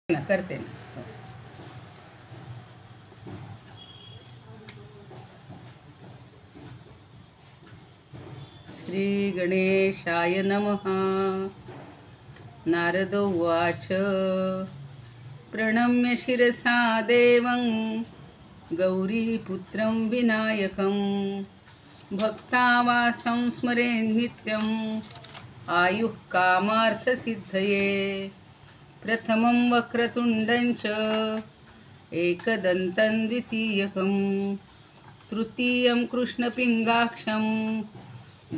करते ना. श्री गणेशाय नमः. नारद उवाच प्रणम्य शिरसा देवं गौरीपुत्रं विनायकं भक्तावासं स्मरेन्नित्यं आयुः कामार्थसिद्धये. प्रथमं वक्रतुण्डं च एकदन्तं द्वितीयकं तृतीयं कृष्णपिङ्गाक्षं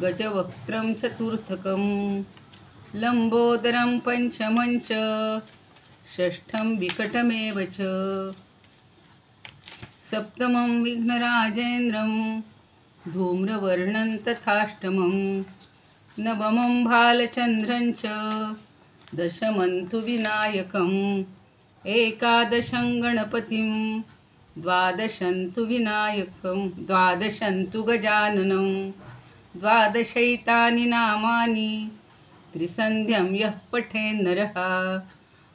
गजवक्त्रं चतुर्थकं लम्बोदरं पञ्चमं च षष्ठं विकटमेव च. सप्तमं विघ्नराजेन्द्रं धूम्रवर्णं तथाष्टमं नवमं भालचन्द्रं च दशमं तु विनायकम् एकादशं गणपतिं द्वादशं तु विनायकं द्वादशं तु गजाननं द्वादशैतानि नामानि त्रिसन्ध्यं यः पठेन्नरः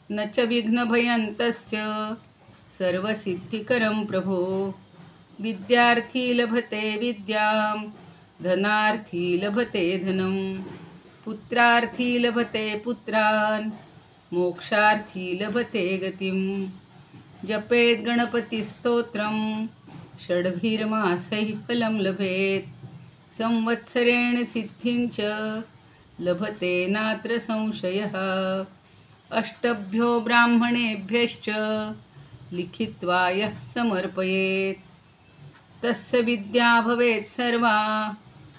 न च विघ्नभयं तस्य सर्वसिद्धिकरं प्रभो. विद्यार्थी लभते विद्यां धनार्थी लभते धनं पुत्रार्थी लभते पुत्रान् मोक्षार्थी लभते गतिं. जपेत् गणपतिस्तोत्रं षड्भिर्मासैः फलं लभेत् संवत्सरेण सिद्धिं च लभते नात्र संशयः. अष्टभ्यो ब्राह्मणेभ्यश्च लिखित्वा यः समर्पयेत् तस्य विद्या भवेत् सर्वा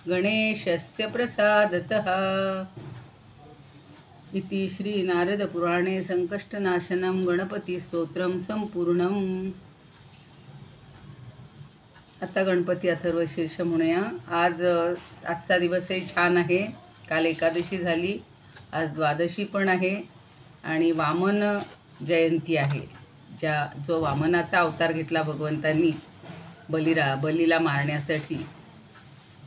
गणेशस्य प्रसादतः. इति श्री नारदपुराणे संकष्टनाशनं गणपतिस्तोत्रं संपूर्णम्. आता गणपती अथर्वशीर्ष म्हणूया. आजचा दिवसही छान आहे. काल एकादशी झाली, आज द्वादशी पण आहे आणि वामन जयंती आहे. जो वामनाचा अवतार घेतला भगवंतांनी बलीला मारण्यासाठी,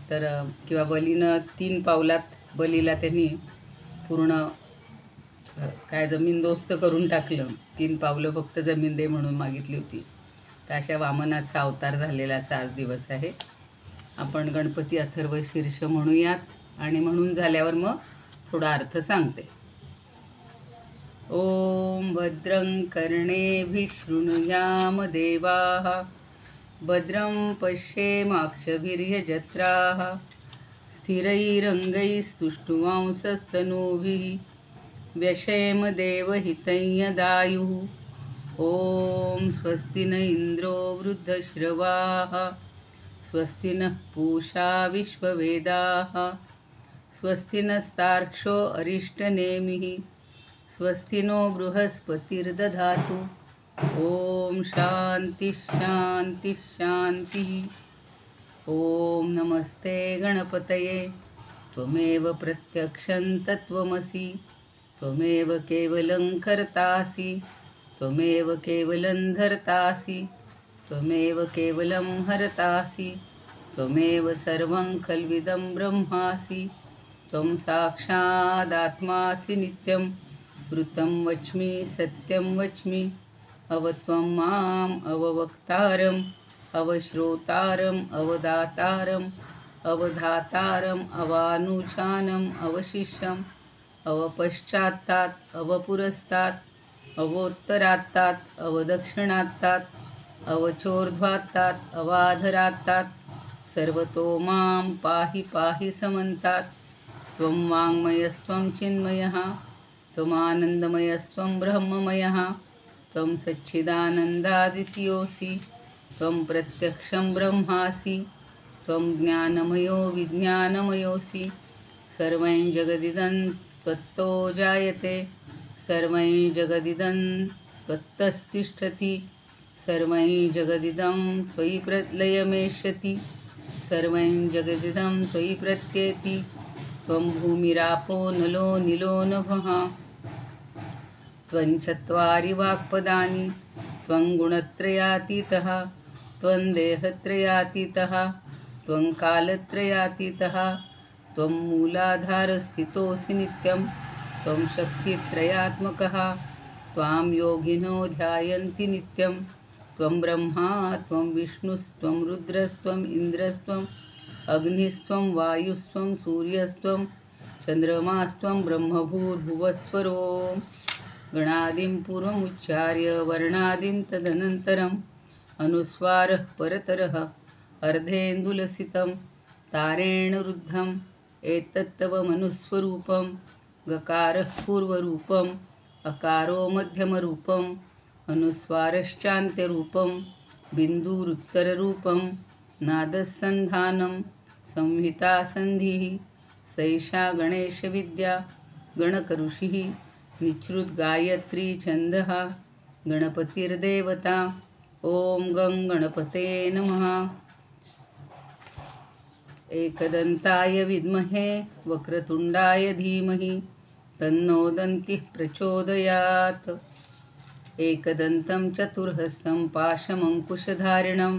तर किंवा बलीनं 3 पावलात बलीला त्यांनी पूर्ण जमीनदोस्त करून टाकलं. 3 पावलं फक्त जमीन दे म्हणून मागितली होती. तर अशा वामनाचा अवतार झालेलाचा आज दिवस आहे. आपण गणपती अथर्वशीर्ष म्हणूयात आणि म्हणून झाल्यावर मग थोडा अर्थ सांगते. ओम भद्रं कर्णेभिः शृणुयाम देवाः भद्रं पश्येमाक्षभिर्यजत्राः स्थिरैरङ्गैस्तुष्टुवांसस्तनूभिः व्यशेम देवहितं यदायुः. ॐ स्वस्ति न इन्द्रो वृद्धश्रवाः स्वस्ति नः पूषा विश्ववेदाः स्वस्ति नस्तार्क्ष्यो अरिष्टनेमिः स्वस्ति नो बृहस्पतिर्दधातु. ॐ शान्तिः शान्तिः शान्तिः. ॐ नमस्ते गणपतये. त्वमेव प्रत्यक्षं तत्त्वमसि त्वमेव केवलं कर्तासि त्वमेव केवलं धर्तासि त्वमेव केवलं हरतासि त्वमेव सर्वं खल्विदं ब्रह्मासि. त्वं साक्षादात्मासि नित्यं वृतं वच्मि सत्यं वच्मि. अवत्वं माम् अववक्तारम् अवश्रोतारम् अवदातारम् अवधातारम् अवानुचानम् अवशिष्यम् अवपश्चात्तात् अवपुरस्तात् अवोत्तरात्तात् अवदक्षिणात्तात् अवचोर्ध्वात्तात् अवाधरात्तात् सर्वतो मां पाहि पाहि समन्तात्. त्वं वाङ्मयस्त्वं चिन्मयः त्वमानन्दमयस्त्वं ब्रह्ममयः त्वं सच्चिदानन्दादित्योऽसि त्वं प्रत्यक्षं ब्रह्मासि त्वं ज्ञानमयो विज्ञानमयोऽसि. सर्वं जगदिदं त्वत्तो जायते सर्वं जगदिदं त्वत्तस्तिष्ठति सर्वं जगदिदं त्वयि प्रलयमेष्यति सर्वं जगदिदं त्वयि प्रत्येति. त्वं भूमिरापो नलो निलो नभः त्वं चत्वारि वाक्पदानि त्वं गुणत्रयातीतः त्वं देहत्रयातीतः त्वं कालत्रयातीतः त्वं मूलाधारस्थितोऽसि नित्यं त्वं शक्तित्रयात्मकः त्वां योगिनो ध्यायन्ति नित्यं। त्वं ब्रह्मा त्वं विष्णुस्त्वं रुद्रस्त्वं इन्द्रस्त्वं अग्निस्त्वं वायुस्त्वं सूर्यस्त्वं चन्द्रमास्त्वं ब्रह्मभूर्भुवस्वरो। गणादिं पूर्वमुच्चार्य वर्णादिं तदनन्तरम् अनुस्वारः परतरः अर्धेन्दुलसितं तारेण रुद्धम् एतत्तव मनुस्वरूपं। गकारः पूर्वरूपम् अकारो मध्यमरूपम् अनुस्वारश्चान्त्यरूपं बिन्दुरुत्तररूपं नादस्सन्धानं संहिता संधिः। सैषा गणेशविद्या गणकऋषिः निःसृद्गायत्री छन्दः गणपतिर्देवता। ॐ गं गणपतये नमः। एकदन्ताय विद्महे वक्रतुण्डाय धीमहि तन्नो दन्तिः प्रचोदयात्। एकदन्तं चतुर्हस्तं पाशमङ्कुशधारिणं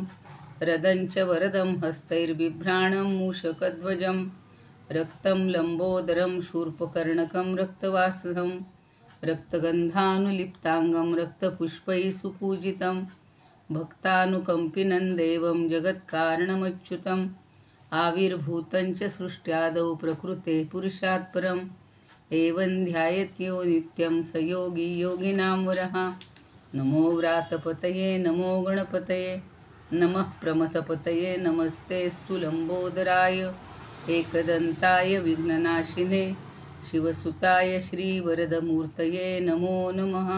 रदं च वरदं हस्तैर्बिभ्राणं मूषकध्वजं रक्तं लम्बोदरं शूर्पकर्णकं रक्तवासं रक्तगन्धानुलिप्ताङ्गं रक्तपुष्पैः सुपूजितं भक्तानुकम्पिनं देवं जगत्कारणमच्युतम् आविर्भूतं च सृष्ट्यादौ प्रकृते पुरुषात् परम् एवं ध्यायत्यो नित्यं स योगी योगिनां वरः। नमो व्रातपतये नमो गणपतये नमः प्रमथपतये नमस्तेऽस्तु लम्बोदराय एकदन्ताय विघ्ननाशिने शिवसुताय श्रीवरदमूर्तये नमो नमः।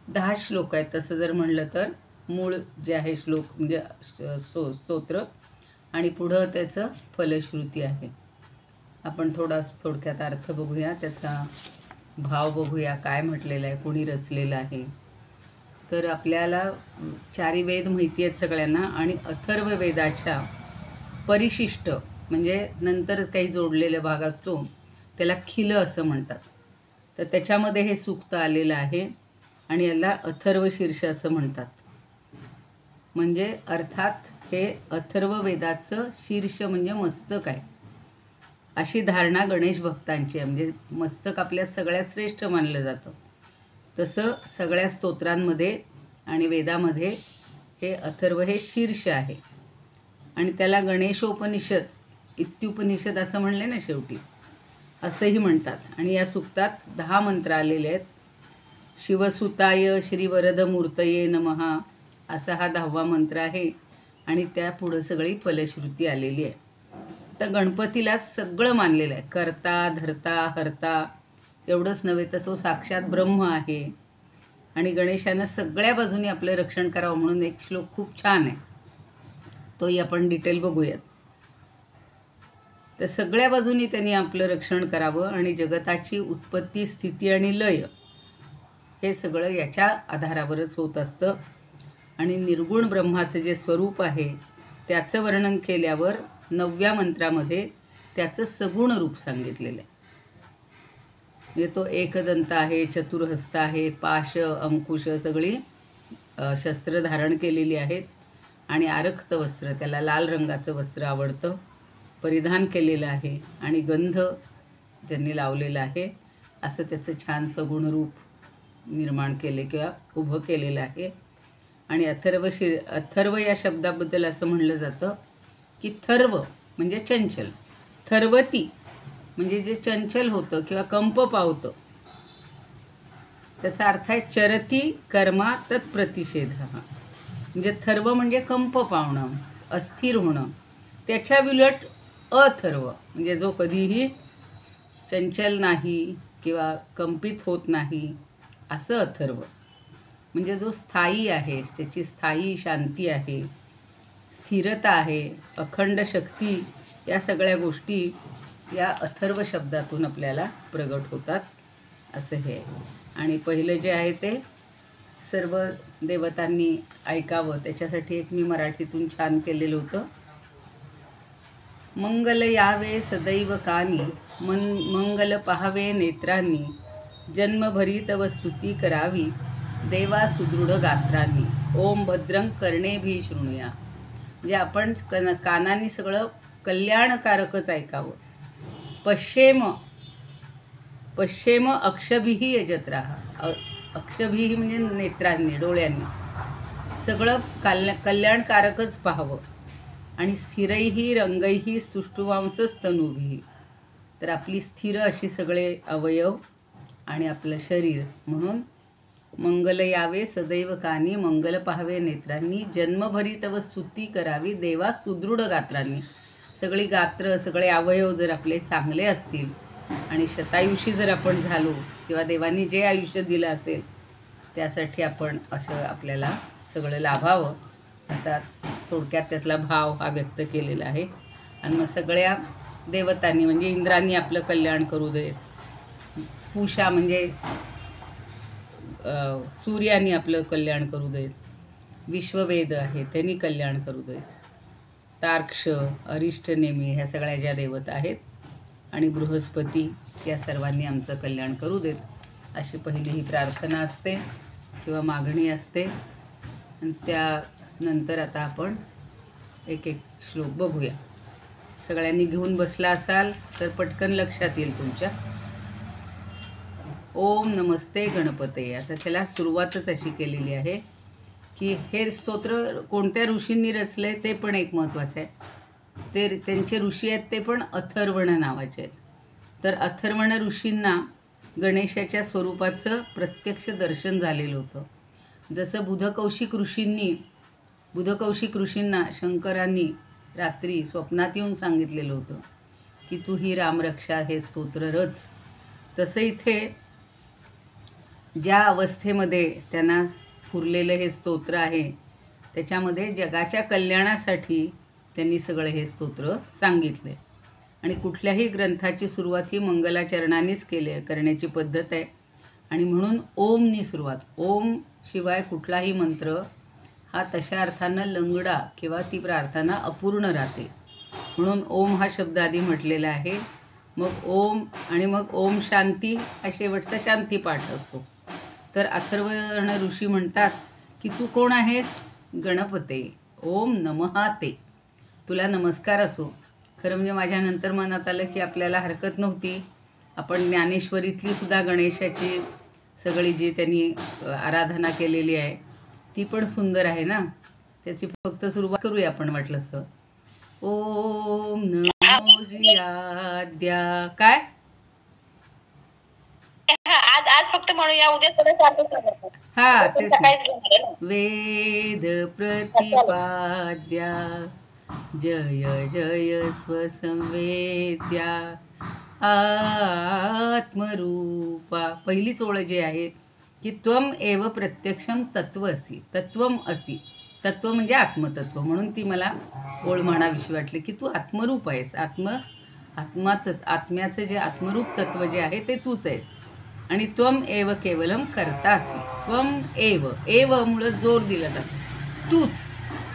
10 श्लोक आहेत तसं जर म्हणलं तर मूळ जे आहे श्लोक म्हणजे स्तोत्र आणि पुढं त्याचं फलश्रुती आहे। आपण थोडक्यात अर्थ बघूया, त्याचा भाव बघूया, काय म्हटलेलं आहे, कोणी रचलेलं आहे। तर आपल्याला चारी वेद माहिती आहेत सगळ्यांना आणि अथर्व वेदाच्या परिशिष्ट म्हणजे नंतर काही जोडलेला भाग असतो त्याला खिल असं म्हणतात। तर त्याच्यामध्ये हे सूक्त आलेलं आहे आणि याला अथर्व शीर्ष असं म्हणतात। म्हणजे अर्थात हे अथर्व वेदाचं शीर्ष म्हणजे मस्तक आहे अशी धारणा गणेश भक्तांची आहे। म्हणजे मस्तक आपल्या सगळ्यात श्रेष्ठ मानलं जातं, तसं सगळ्या स्तोत्रांमध्ये आणि वेदामध्ये हे अथर्व हे शीर्ष आहे आणि त्याला गणेशोपनिषद इत्युपनिषद असं म्हणले ना शेवटी, असंही म्हणतात। आणि या सूक्तात 10 मंत्र आलेले आहेत। शिवसुताय श्रीवरदमूर्तये नमः असा हा 10वा मंत्र आहे आणि त्या पुढं सगळी फलश्रुती आलेली आहे। तर गणपतीला सगळं मानलेलं आहे, कर्ता धर्ता हर्ता एवढंच नव्हे तर तो साक्षात ब्रह्म आहे आणि गणेशानं सगळ्या बाजूनी आपलं रक्षण करावं म्हणून एक श्लोक खूप छान आहे, तोही आपण डिटेल बघूयात। तर सगळ्या बाजूनी त्यांनी आपलं रक्षण करावं आणि जगताची उत्पत्ती स्थिती आणि लय हे सगळं याच्या आधारावरच होत असतं। आणि निर्गुण ब्रह्माचं जे स्वरूप आहे त्याचं वर्णन केल्यावर 9व्या मंत्रामध्ये त्याचं सगुण रूप सांगितलेलं आहे। म्हणजे तो एकदंत आहे, चतुर्हस्त आहे, पाश अंकुश सगळी शस्त्र धारण केलेली आहेत आणि आरक्त वस्त्र, त्याला लाल रंगाचं वस्त्र आवडतं, परिधान केलेलं आहे आणि गंध ज्यांनी लावलेला आहे असं त्याचं छान सगुण रूप निर्माण केले किंवा उभं केलेलं आहे। आणि अथर्व या शब्दाबद्दल असं म्हणलं जातं की थर्व म्हणजे चंचल, थर्वती म्हणजे जे चंचल होतं किंवा कंप पावतं, त्याचा अर्थ आहे चरती कर्मा तत्प्रतिषेध। म्हणजे थर्व म्हणजे कंप पावणं, अस्थिर होणं, त्याच्या विलट अथर्व म्हणजे जो कधीही चंचल नाही किंवा कंपित होत नाही असं अथर्व। म्हणजे जो स्थायी आहे, त्याची स्थायी शांती आहे, स्थिरता आहे, अखंड शक्ती, या सगळ्या गोष्टी या अथर्व शब्दातून आपल्याला प्रगट होतात असं हे आहे। आणि पहिलं जे आहे ते सर्व देवतांनी ऐकावं त्याच्यासाठी एक मी मराठीतून छान केलेलं होतं। मंगल यावे सदैव कानी मंगल पाहावे नेत्रांनी जन्मभरी तव स्तुती करावी देवा सुदृढ गात्रांनी ओम भद्रं कर्णेभिः शृणुया। म्हणजे आपण कानांनी सगळं कल्याणकारकच ऐकावं। पश्येम अक्षभिः यजत राहा, अक्षभिः म्हणजे नेत्रांनी, डोळ्यांनी सगळं कल्याणकारकच पाहावं. आणि स्थिरैः रंगैः स्तुष्टुवांसस्तनूभिः, तर आपली स्थिर अशी सगळे अवयव आणि आपलं शरीर, म्हणून मंगल यावे सदैव कानी, मंगल पाहावे नेत्रांनी, जन्मभरी तव स्तुती करावी देवा सुदृढ गात्रांनी. सगळी गात्र, सगळे अवयव जर आपले चांगले असतील आणि शतायुषी जर आपण झालो, किंवा देवानी जे आयुष्य दिलं असेल त्यासाठी आपण असं आपल्याला सगळं लाभावं, असा थोडक्यात त्यातला भाव हा व्यक्त केलेला आहे. आणि मग सगळ्या देवतांनी म्हणजे इंद्रांनी आपलं कल्याण करू देत, पूषा म्हणजे सूर्यानी आपलं कल्याण करू देत, विश्ववेद आहे त्यांनी कल्याण करू देत, तार्क्ष, अरिष्टनेमी ह्या सगळ्या ज्या देवता आहेत, आणि बृहस्पती या सर्वांनी आमचं कल्याण करू देत, अशी पहिली ही प्रार्थना असते किंवा मागणी असते. आणि त्यानंतर आता आपण एक एक श्लोक बघूया. सगळ्यांनी घेऊन बसला असाल तर पटकन लक्षात येईल तुमच्या. ओम नमस्ते गणपते. आता त्याला सुरुवातच अशी केलेली आहे की हे स्तोत्र कोणत्या ऋषींनी रचले ते पण एक महत्त्वाचं आहे. ते त्यांचे ऋषी आहेत ते पण अथर्वण नावाचे आहेत. तर अथर्वण ऋषींना गणेशाच्या स्वरूपाचं प्रत्यक्ष दर्शन झालेलं होतं. जसं बुधकौशिक ऋषींना शंकरांनी रात्री स्वप्नात येऊन सांगितलेलं होतं की तू ही रामरक्षा हे स्तोत्र रच. तसं इथे ज्या अवस्थेमध्ये त्यांना स्फुरलेलं हे स्तोत्र आहे त्याच्यामध्ये जगाच्या कल्याणासाठी त्यांनी सगळे हे स्तोत्र सांगितले. आणि कुठल्याही ग्रंथाची सुरुवात ही मंगलाचरणानेच करण्याची पद्धत आहे. आणि म्हणून ओमनी सुरुवात. ओम शिवाय कुठलाही मंत्र हा तशा अर्थानं लंगडा किंवा ती प्रार्थना अपूर्ण राहते. म्हणून ओम हा शब्द आधी म्हटलेला आहे, मग ओम आणि मग ओम शांती हा शेवटचा शांतीपाठ असतो. तर अथर्वण ऋषी म्हणतात की तू कोण आहेस? गणपते. ओम नमः ते. तुला नमस्कार असो. खरं म्हणजे माझ्यानंतर मनात आलं की आपल्याला हरकत नव्हती आपण ज्ञानेश्वरीतली सुद्धा गणेशाची सगळी जी त्यांनी आराधना केलेली आहे ती पण सुंदर आहे ना, त्याची फक्त सुरुवात करूया आपण वाटलंच तर. ओम नमो जियाद्या. काय आज फक्त म्हणूया, उद्या थोडं हा तेच वेद प्रतिपाद्या जय जय स्वसंवेद्या आत्मरूपा. पहिलीच ओळ जी आहे की त्वम एव प्रत्यक्षम तत्वसी. तत्वम असी. तत्व म्हणजे आत्मतत्व, म्हणून ती मला ओळ म्हणावीशी वाटली की तू आत्मरूप आहेस. आत्म्याचं जे आत्मरूप तत्व जे आहे ते तूच आहेस. आणि त्वम एव केवलम करतासी. त्वम एव मुळं जोर दिला जातो. तूच.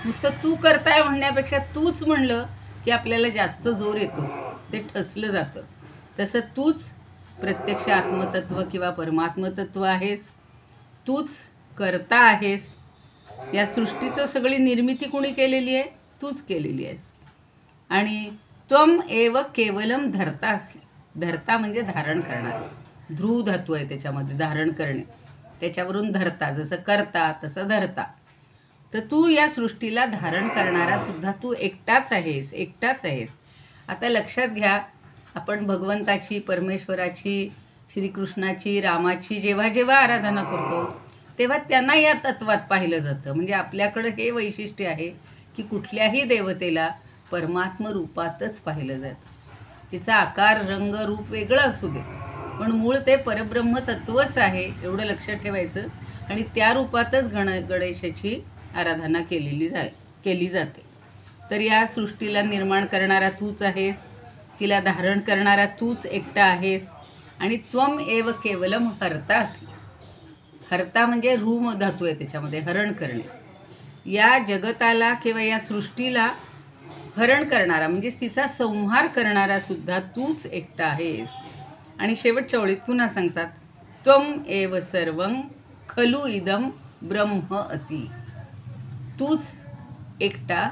नुसतं तू करताय म्हणण्यापेक्षा तूच म्हणलं की आपल्याला जास्त जोर येतो, ते ठसलं जातं. तसं तूच प्रत्यक्ष आत्मतत्व किंवा परमात्मतत्व आहेस. तूच करता आहेस. या सृष्टीचं सगळी निर्मिती कोणी केलेली आहे? तूच केलेली आहेस. आणि त्वम एव केवलम धरतासी. धरता म्हणजे धारण करणारे. ध्रुव धातू आहे त्याच्यामध्ये, धारण करणे. त्याच्यावरून धरता, जसं करता तसं धरता. तर तू या सृष्टीला धारण करणारा सुद्धा तू एकटाच आहेस. आता लक्षात घ्या, आपण भगवंताची, परमेश्वराची, श्रीकृष्णाची, रामाची जेव्हा जेव्हा आराधना करतो तेव्हा त्यांना या तत्वात पाहिलं जातं. म्हणजे आपल्याकडं हे वैशिष्ट्य आहे की कुठल्याही देवतेला परमात्म रूपातच पाहिलं जातं. तिचा आकार, रंग, रूप वेगळं असू दे, पण मूळ ते परब्रह्म तत्वच आहे, एवढं लक्षात ठेवायचं. आणि त्या रूपातच गणेशाची आराधना केली जाते. तर या सृष्टीला निर्माण करणारा तूच आहेस, तिला धारण करणारा तूच एकटा आहेस. आणि त्वम एव केवलम हरतासी. हरता म्हणजे रूम धातू आहे त्याच्यामध्ये, हरण करणे. या जगताला किंवा या सृष्टीला हरण करणारा म्हणजे तिचा संहार करणारा सुद्धा तूच एकटा आहेस. आणि शेवटच्या ओळीत पुन्हा सांगतात त्वम एव सर्वं खलु इदम ब्रह्म असी. तूच एकटा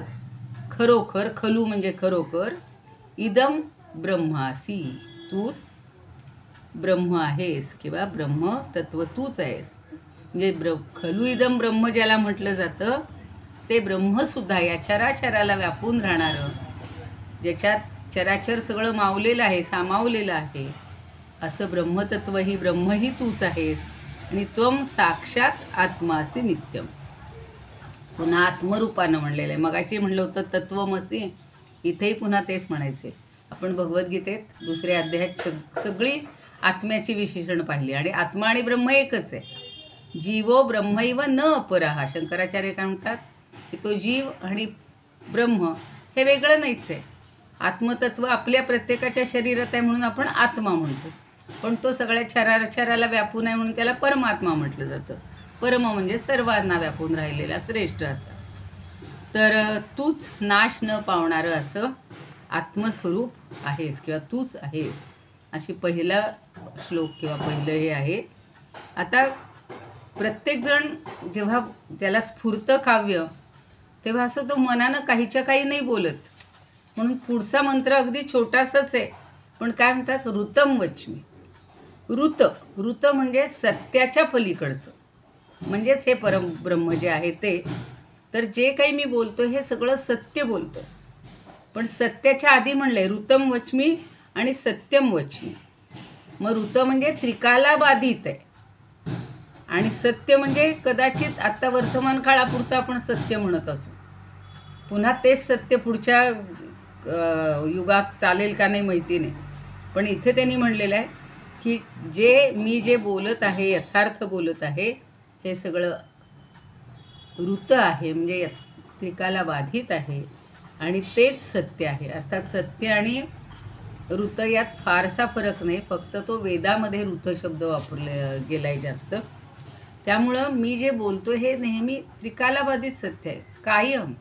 खरोखर, खलू म्हणजे खरोखर, इदम ब्रह्मासी, तूच ब्रह्म आहेस किंवा ब्रह्म तत्व तूच आहेस. म्हणजे खलु इदम ब्रह्म ज्याला म्हटलं जातं ते ब्रह्मसुद्धा या चराचराला व्यापून राहणारं, ज्याच्यात चराचर सगळं मावलेलं आहे, सामावलेलं आहे, असं ब्रह्मतत्व ही ब्रह्मही तूच आहेस. आणि त्वम साक्षात आत्मासी नित्यम. पुन्हा आत्मरूपानं म्हणलेलं आहे. मगाशी म्हणलं होतं तत्वमसी, इथेही पुन्हा तेच म्हणायचे. आपण भगवद्गीतेत दुसऱ्या अध्यायात सगळी आत्म्याची विशेषण पाहिली आणि आत्मा आणि ब्रह्म एकच आहे. जीवो ब्रह्मैव न अपरहा. शंकराचार्य काय म्हणतात की तो जीव आणि ब्रह्म हे वेगळं नाहीच आहे. आत्मतत्व आपल्या प्रत्येकाच्या शरीरात आहे म्हणून आपण आत्मा म्हणतो, पण तो सगळ्या चराचराला व्यापून आहे म्हणून त्याला परमात्मा म्हटलं जातं. परम म्हणजे सर्वांना व्यापून राहिलेला श्रेष्ठ असा. तर तूच नाश न पावणारं असं आत्मस्वरूप आहेस किंवा तूच आहेस, अशी पहिला श्लोक किंवा पहिलं हे आहे. आता प्रत्येकजण जेव्हा त्याला स्फुरतं काव्य तेव्हा असं तो मनानं काहीच्या काही नाही बोलत. म्हणून पुढचा मंत्र अगदी छोटासाच आहे, पण काय म्हणतात, ऋतम वच्मी. ऋत म्हणजे सत्याच्या पलीकडचं, म्हणजेच हे परमब्रह्म जे आहे ते. तर जे काही मी बोलतो हे सगळं सत्य बोलतो, पण सत्याच्या आधी म्हणलंय ऋतम वच्मी आणि सत्यम वच्मी. मग ऋत म्हणजे त्रिकाला बाधित आहे आणि सत्य म्हणजे कदाचित आत्ता वर्तमान काळापुरतं आपण सत्य म्हणत असू, पुन्हा तेच सत्य पुढच्या युगात चालेल का नाही माहिती नाही. पण इथे त्यांनी म्हणलेलं आहे की मी जे बोलत आहे, यथार्थ बोलत आहे, हे सगळं ऋत आहे, म्हणजे त्रिकाला बाधित आहे आणि तेच सत्य आहे. अर्थात सत्य आणि ऋत यात फारसा फरक नाही, फक्त तो वेदामध्ये ऋत शब्द वापरले गेला आहे जास्त. त्यामुळं मी जे बोलतो हे नेहमी त्रिकालाबाधित सत्य आहे, कायम.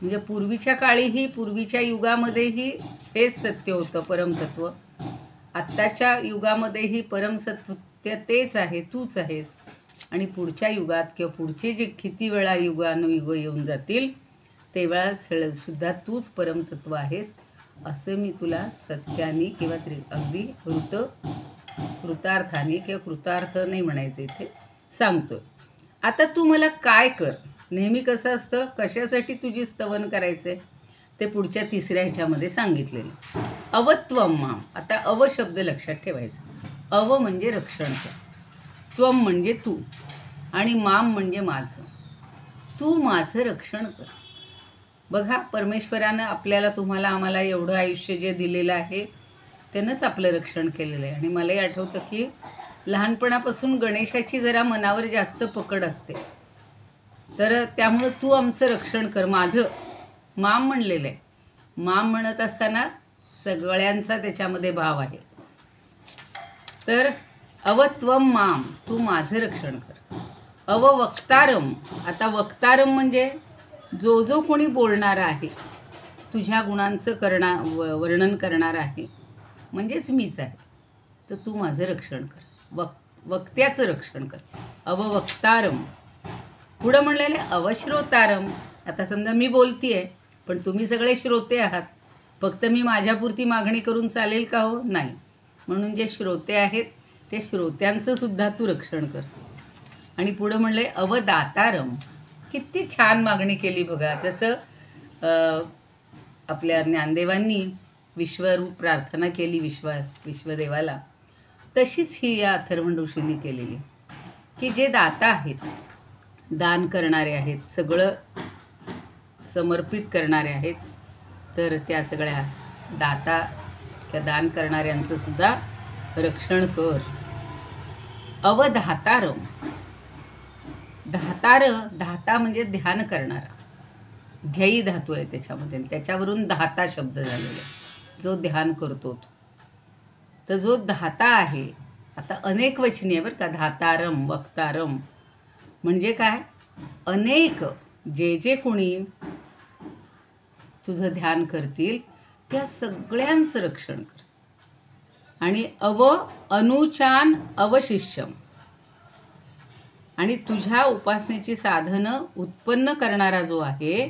म्हणजे पूर्वीच्या काळीही, पूर्वीच्या युगामध्येही हेच सत्य होतं, परमतत्व. आत्ताच्या युगामध्येही परमसत्य तेच आहे, तूच आहेस. आणि पुढच्या युगात किंवा पुढचे जे किती वेळा युगानुयुग येऊन जातील तेव्हा सुद्धा तूच परमतत्व आहेस, असं मी तुला सत्याने किंवा अगदी कृतार्थाने किंवा कृतार्थ नाही म्हणायचं इथे सांगतोय. आता तू मला काय कर. नेहमी कसं असतं, कशासाठी तुझी स्तवन करायचं आहे ते पुढच्या तिसऱ्या ह्याच्यामध्ये सांगितलेलं. अवत्वम माम. आता अव शब्द लक्षात ठेवायचा. अव म्हणजे रक्षण कर, त्वम म्हणजे तू, आणि माम म्हणजे माझं. तू माझं रक्षण कर. बघा, परमेश्वरानं आपल्याला, तुम्हाला, आम्हाला एवढं आयुष्य जे दिलेलं आहे त्यानंच आपलं रक्षण केलेलं आहे. आणि मलाही आठवतं की लहानपणापासून गणेशाची जरा मनावर जास्त पकड असते, तर त्यामुळं तू आमचं रक्षण कर. माझं माम म्हणलेलं आहे. माम म्हणत असताना सगळ्यांचा त्याच्यामध्ये भाव आहे. तर अवत्वम माम, तू माझं रक्षण कर. अववक्तारम. आता वक्तारम म्हणजे जो कोणी बोलणारा आहे, तुझ्या गुणांचं वर्णन करणारं आहे, म्हणजेच मीच आहे. तर तू माझं रक्षण कर, वक्त्याचं रक्षण कर. अववक्तारम. पुढं म्हणलेलं अवश्रोतारम. आता समजा मी बोलती आहे, पण तुम्ही सगळे श्रोते आहात, फक्त मी माझ्यापुरती मागणी करून चालेल का हो? नाही. म्हणून जे श्रोते आहेत ते श्रोत्यांचं सुद्धा तू रक्षण कर. आणि पुढं म्हणलं आहे अवदातारम. किती छान मागणी केली बघा. जसं आपल्या ज्ञानदेवांनी विश्वरूप प्रार्थना केली विश्वदेवाला, तशीच ही या अथर्वण ऋषींनी केलेली, की जे दाता आहेत, दान करणारे आहेत, सगळं समर्पित करणारे आहेत, तर त्या सगळ्या दाता किंवा दान करणाऱ्यांचं सुद्धा रक्षण कर. अवधातारम. धाता म्हणजे ध्यान करणारा, ध्ययी धातू आहे त्याच्यामध्ये, त्याच्यावरून धाता शब्द झालेला आहे, जो ध्यान करतो तो. तर जो धाता आहे, आता अनेक वचनी आहे बरं का, धातारम, वक्तारम. म्हणजे काय, अनेक जे कोणी तुझं ध्यान करतील त्या सगळ्यांचं रक्षण कर. आणि अनुचान अवशिष्यम. आणि तुझ्या उपासनेची साधनं उत्पन्न करणारा जो आहे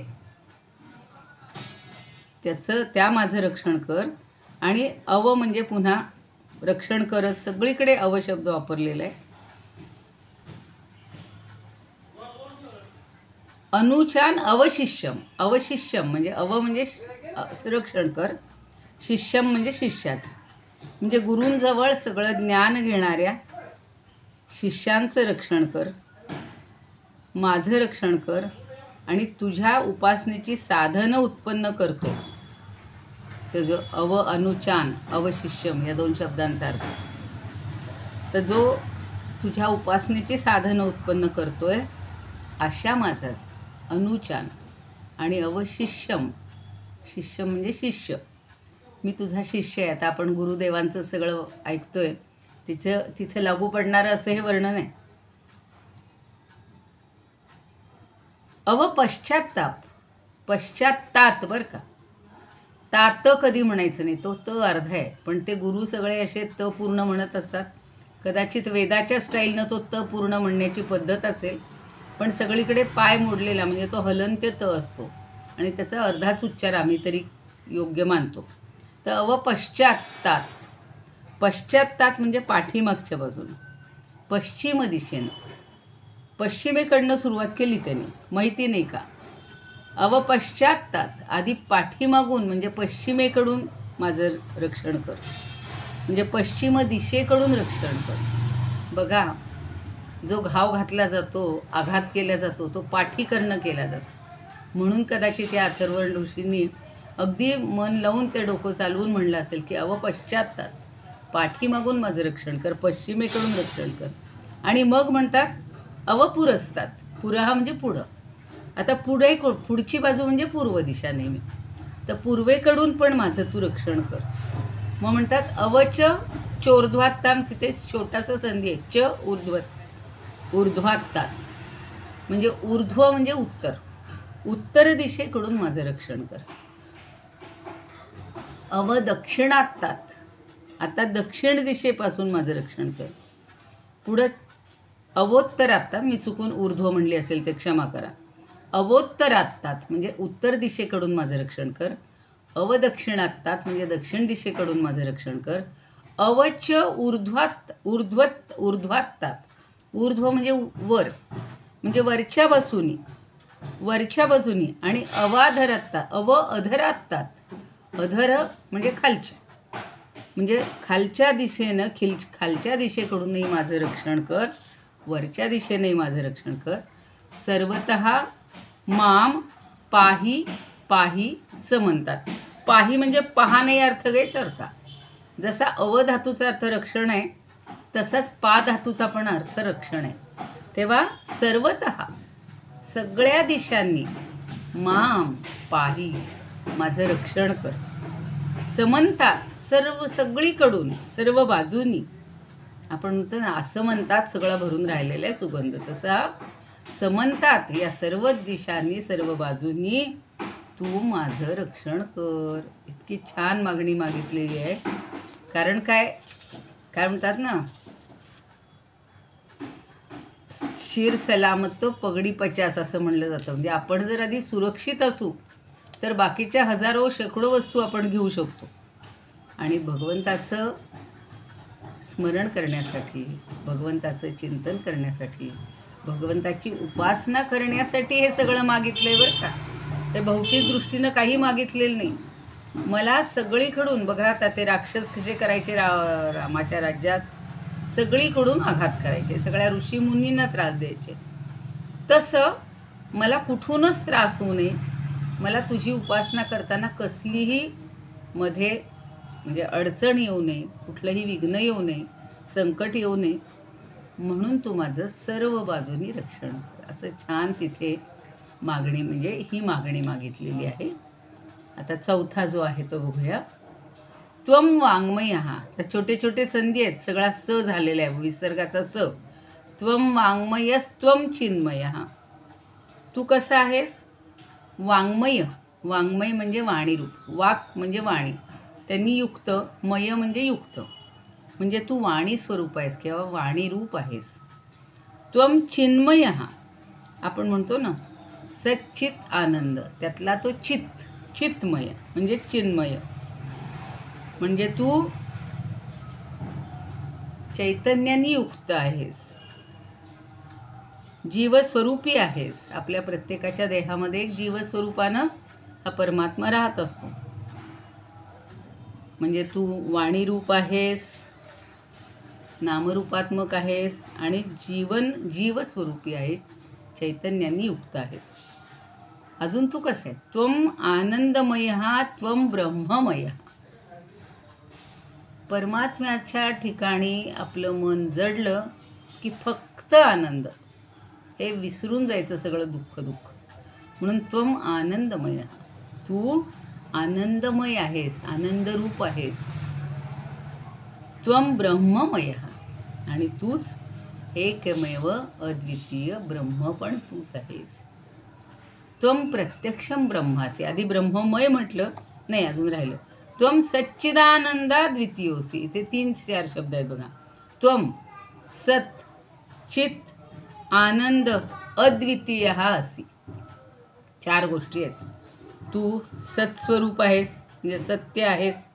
त्या माझं रक्षण कर. आणि म्हणजे पुन्हा रक्षण करच सगळीकडे अव शब्द वापरलेला आहे. अनुचान अवशिष्यम. अवशिष्यम म्हणजे अव म्हणजे रक्षण कर, शिष्यम म्हणजे शिष्याचं, म्हणजे गुरूंजवळ सगळं ज्ञान घेणाऱ्या शिष्यांचं रक्षण कर, माझं रक्षण कर आणि तुझ्या उपासनेची साधनं उत्पन्न करतो. त्याचं अव अनुचान अवशिष्यम या 2 शब्दांचा अर्थ. तर जो तुझ्या उपासनेची साधनं उत्पन्न करतोय अशा माझाच अनुचान आणि अवशिष्यम. शिष्य म्हणजे शिष्य, मी तुझा शिष्य आहे. आता आपण गुरुदेवांचं सगळं ऐकतोय, तिथं लागू पडणारं असं हे वर्णन आहे. पश्चात्ताप. पश्चात्तात बरं का, तात कधी म्हणायचं नाही, तो त अर्धा आहे. पण ते गुरु सगळे असे त पूर्ण म्हणत असतात. कदाचित वेदाच्या स्टाईलनं तो त पूर्ण म्हणण्याची पद्धत असेल, पण सगळीकडे पाय मोडलेला म्हणजे तो हलंत्य त असतो आणि त्याचा अर्धाच उच्चार आम्ही तरी योग्य मानतो. तर पश्चात्तात. पश्चात्तात म्हणजे पाठीमागच्या बाजूनं, पश्चिम दिशेनं, पश्चिमेकडनं सुरुवात केली त्यांनी, माहिती नाही का. पश्चात्तात आधी पाठीमागून म्हणजे पश्चिमेकडून माझं रक्षण कर, म्हणजे पश्चिम दिशेकडून रक्षण कर. बघा, जो घाव घातला जातो, आघात केला जातो, तो पाठीकडनं केला जातो. म्हणून कदाचित या अथर्वण ऋषींनी अगदी मन लावून ते डोकं चालवून म्हणलं असेल की पश्चात्तात, पाठीमागून माझं रक्षण कर, पश्चिमेकडून रक्षण कर. आणि मग म्हणतात पुरस्तात. पुरा हा म्हणजे पुढं. आता पुढची बाजू म्हणजे पूर्व दिशा नेहमी, तर पूर्वेकडून पण माझं तू रक्षण कर. मग म्हणतात अवच चोर्ध्वात्ताम. तिथे छोटासा संधी आहे, च ऊर्ध्वात्तात म्हणजे ऊर्ध्व म्हणजे उत्तर, उत्तर दिशेकडून माझं रक्षण कर. दक्षिणात्तात. आता दक्षिण दिशेपासून माझं रक्षण कर. पुढं अवोत्तरात्तात. मी चुकून ऊर्ध्व म्हणली असेल ते क्षमा करा. अवोत्तरात्तात म्हणजे उत्तर दिशेकडून माझं रक्षण कर. अवदक्षिणात्तात म्हणजे दक्षिण दिशेकडून माझं रक्षण कर. अवच ऊर्ध्वात्तात. ऊर्ध्व म्हणजे वर, म्हणजे वरच्या बाजूनी आणि अवाधरात्तात. अधरात्तात. अधर म्हणजे खालच्या, म्हणजे खालच्या दिशेनं खालच्या दिशेकडूनही माझं रक्षण कर, वरच्या दिशेनंही माझं रक्षण कर. सर्वतः माम पाही समंतात. पाही म्हणजे पहा नाही अर्थ घ्यायचा का. जसा अवधातूचा अर्थ रक्षण आहे तसाच पा धातूचा पण अर्थ रक्षण आहे. तेव्हा सर्वतः सगळ्या दिशांनी माम पाही माझं रक्षण कर. समंतात सगळीकडून, सर्व बाजूनी. आपण म्हणतो ना असं म्हणतात सगळा भरून राहिलेला आहे सुगंध, तसा समंतात या सर्व दिशांनी, सर्व बाजूंनी तू माझं रक्षण कर. इतकी छान मागणी मागितलेली आहे. कारण काय म्हणतात ना, शिर सलामत तो पगडी 50 असं म्हणलं जातं. म्हणजे आपण जर आधी सुरक्षित असू तर बाकीच्या हजारो शेकडो वस्तू आपण घेऊ शकतो. आणि भगवंताचं स्मरण करण्यासाठी, भगवंताचं चिंतन करण्यासाठी, भगवंताची उपासना करण्यासाठी हे सगळं मागितलं आहे बरं का. ते भौतिक दृष्टीनं काही मागितलेलं नाही. मला सगळीकडून बघा, आता ते राक्षस कसे करायचे रामाच्या राज्यात, सगळीकडून आघात करायचे, सगळ्या ऋषीमुनींना त्रास द्यायचे. तसं मला कुठूनच त्रास होऊ नये, मला तुझी उपासना करताना कसलीही मध्ये म्हणजे अडचण येऊ नये, कुठलंही विघ्न येऊ नये, संकट येऊ नये, म्हणून तू माझं सर्व बाजूनी रक्षण कर. असं छान तिथे मागणी, म्हणजे ही मागणी मागितलेली आहे. आता चौथा जो आहे तो बघूया. त्वम वाङ्मयः. तर छोटे छोटे संधी आहेत, सगळा स झालेला आहे, विसर्गाचा स. त्वम वाङ्मयस्त्वम चिन्मयः. तू कसा आहेस? वाङ्मय. वाङ्मय म्हणजे वाणीरूप, वाक म्हणजे वाणी, त्यांनी युक्त, मय म्हणजे युक्त, म्हणजे तू वाणी स्वरूप आहेस किंवा वाणीरूप आहेस. त्वम चिन्मयः. आपण म्हणतो ना सच्चित आनंद, त्यातला तो चित्मय म्हणजे चिन्मय, म्हणजे तू चैतन्याने युक्त आहेस, जीवस्वरूपी आहेस. आपल्या प्रत्येकाच्या देहामध्ये एक जीवस्वरूपानं हा परमात्मा राहत असतो. म्हणजे तू वाणीरूप आहेस, नामरूपात्मक आहेस आणि जीवस्वरूपी आहेस, चैतन्याने युक्त आहेस. अजून तू कसं आहे? त्वम आनंदमय, त्वम ब्रह्ममय. परमात्म्याच्या ठिकाणी आपलं मन जडलं की फक्त आनंद, हे विसरून जायचं सगळं दुःख. म्हणून त्वम आनंदमय, तू आनंदमय आहेस, आनंदरूप आहेस. त्वम ब्रह्ममय, आणि तूच एकमेव अद्वितीय ब्रह्म पण तूच आहेस. त्वम प्रत्यक्षम ब्रह्मासी. आधी ब्रह्ममय म्हटलं, नाही अजून राहिलं. त्वम सच्चिदानंदा द्वितीयोसी. इथे 3-4 शब्द आहेत बघा. त्वम सत चित आनंद अद्वितीय असी. 4 गोष्टी आहेत. तू सत्स्वरूप आहेस, म्हणजे सत्य आहेस.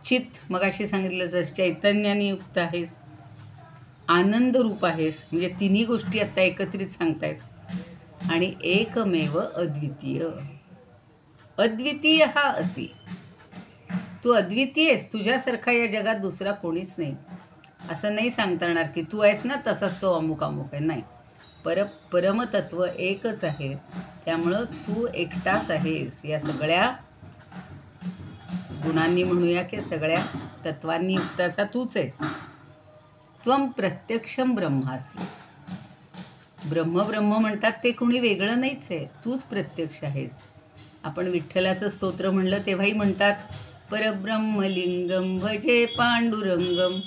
चित मगाशी सांगितलं जर चैतन्याने युक्त आहेस. आनंद रूप आहेस, म्हणजे तिन्ही गोष्टी आता एकत्रित सांगतायत. आणि एकमेव अद्वितीय. अद्वितीय असी. तू अद्वितीय आहेस. तुझ्यासारखा या जगात दुसरा कोणीच नाही. असं नाही सांगता येणार की तू आहेस ना तसाच तो अमुक अमुक आहे. नाही, परमतत्व एकच आहे. त्यामुळं तू एकटाच आहेस. या सगळ्या गुणांनी म्हणूया की सगळ्या तत्वांनी युक्त असा तूच आहेस. त्वम प्रत्यक्षम ब्रह्मासी. ब्रह्म म्हणतात ते कोणी वेगळं नाहीच आहे, तूच प्रत्यक्ष आहेस. आपण विठ्ठलाचं स्तोत्र म्हणलं तेव्हाही म्हणतात, परब्रह्मलिंगम भजे पांडुरंगम.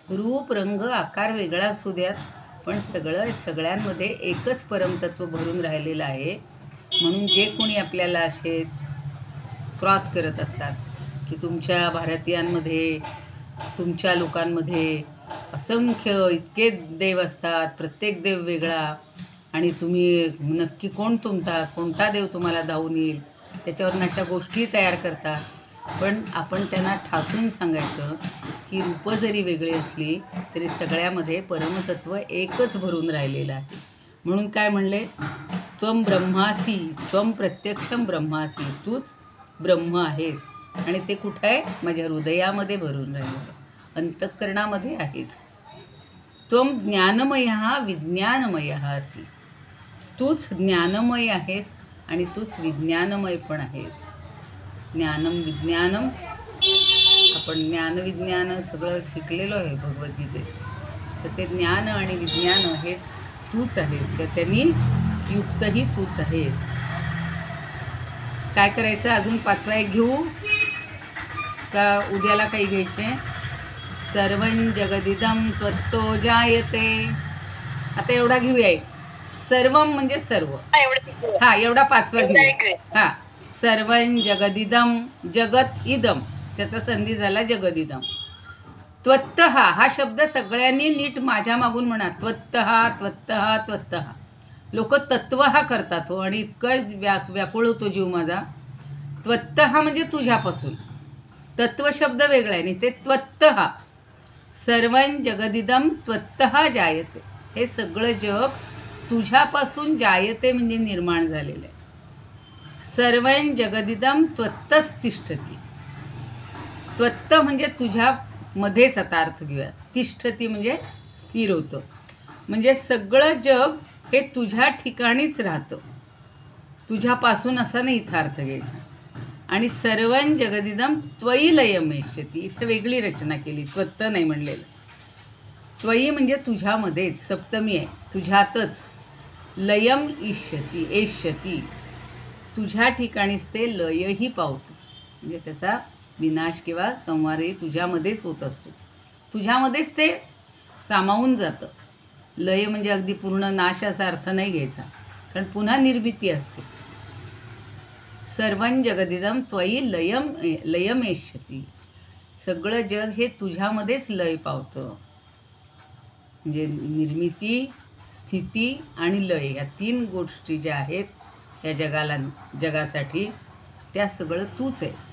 रूप रंग आकार वेगळा असू द्यात, पण सगळ्यांमध्ये एकच परमतत्व भरून राहिलेलं आहे. म्हणून जे कोणी आपल्याला असे क्रॉस करत असतात की तुमच्या भारतीयांमध्ये, तुमच्या लोकांमध्ये असंख्य इतके देव असतात, प्रत्येक देव वेगळा, आणि तुम्ही नक्की कोणता देव तुम्हाला धावून येईल, त्याच्यावरून अशा गोष्टी तयार करतात. पण आपण त्यांना ठासून सांगायचं की रूपं जरी वेगळी असली तरी सगळ्यामध्ये परमतत्व एकच भरून राहिलेलं आहे. म्हणून काय म्हणले? त्वम ब्रह्मासी, त्वम प्रत्यक्षम ब्रह्मासी. तूच ब्रह्म आहेस आणि ते कुठं आहे? माझ्या हृदयामध्ये भरून राहिलेलं, अंतःकरणामध्ये आहेस. त्वम ज्ञानमय विज्ञानमय असी. तूच ज्ञानमय आहेस आणि तूच विज्ञानमय पण आहेस. ज्ञानम विज्ञानम. आपण ज्ञानविज्ञान सगळं शिकलेलो आहे भगवद्गीतेत. तर ते ज्ञान आणि विज्ञान हे तूच आहेस, किंवा त्यांनी युक्तही तूच आहेस. काय करायचं? अजून 5वा एक घेऊ का उद्याला काही घ्यायचे? सर्वं जगदिदं त्वत्तो जायते. आता एवढा घेऊया. सर्वम म्हणजे सर्व. एवढा 5वा घेऊया. सर्वं जगदिदं, जगत इदम, त्याचा संधी झाला जगदिदम. त्वत्तः हा शब्द सगळ्यांनी नीट माझ्या मागून म्हणा. त्वत्तः त्वत्तः त्वत्तः. लोक तत्व हा करतात हो, आणि इतकं व्याकुळ होतो जीव माझा. त्वत्तः म्हणजे तुझ्यापासून. तत्व शब्द वेगळा आहे, आणि ते त्वत्तः. सर्वं जगदिदं त्वत्तः जायते. हे सगळं जग तुझ्यापासून जायते म्हणजे निर्माण झालेलं आहे. सर्वं जगदिदं त्वत्तच तिष्ठती. त्वत्त म्हणजे तुझ्यामध्येच. आता अर्थ घेऊया. तिष्ठती म्हणजे स्थिर होतं. म्हणजे सगळं जग हे तुझ्या ठिकाणीच राहतं, तुझ्यापासून असा नाही इथं अर्थ घ्यायचा. आणि सर्वं जगदिदं त्वयि लयम एष्यति. इथं वेगळी रचना केली, त्वत्त नाही म्हणलेलं. त्वयि म्हणजे तुझ्यामध्येच, सप्तमी आहे, तुझ्यातच. लयम इष्यति, एष्यति, तुझ्या ठिकाणीच ते लयही पावतो. म्हणजे त्याचा विनाश किंवा संहारही तुझ्यामध्येच होत असतो, तुझ्यामध्येच ते सामावून जातं. लय म्हणजे अगदी पूर्ण नाश असा अर्थ नाही घ्यायचा, कारण पुन्हा निर्मिती असते. सर्वं जगदिदं त्वयि लयम एष्यति. सगळं जग हे तुझ्यामध्येच लय पावतं. म्हणजे निर्मिती, स्थिती आणि लय या 3 गोष्टी ज्या आहेत या जगासाठी, त्या सगळं तूच आहेस.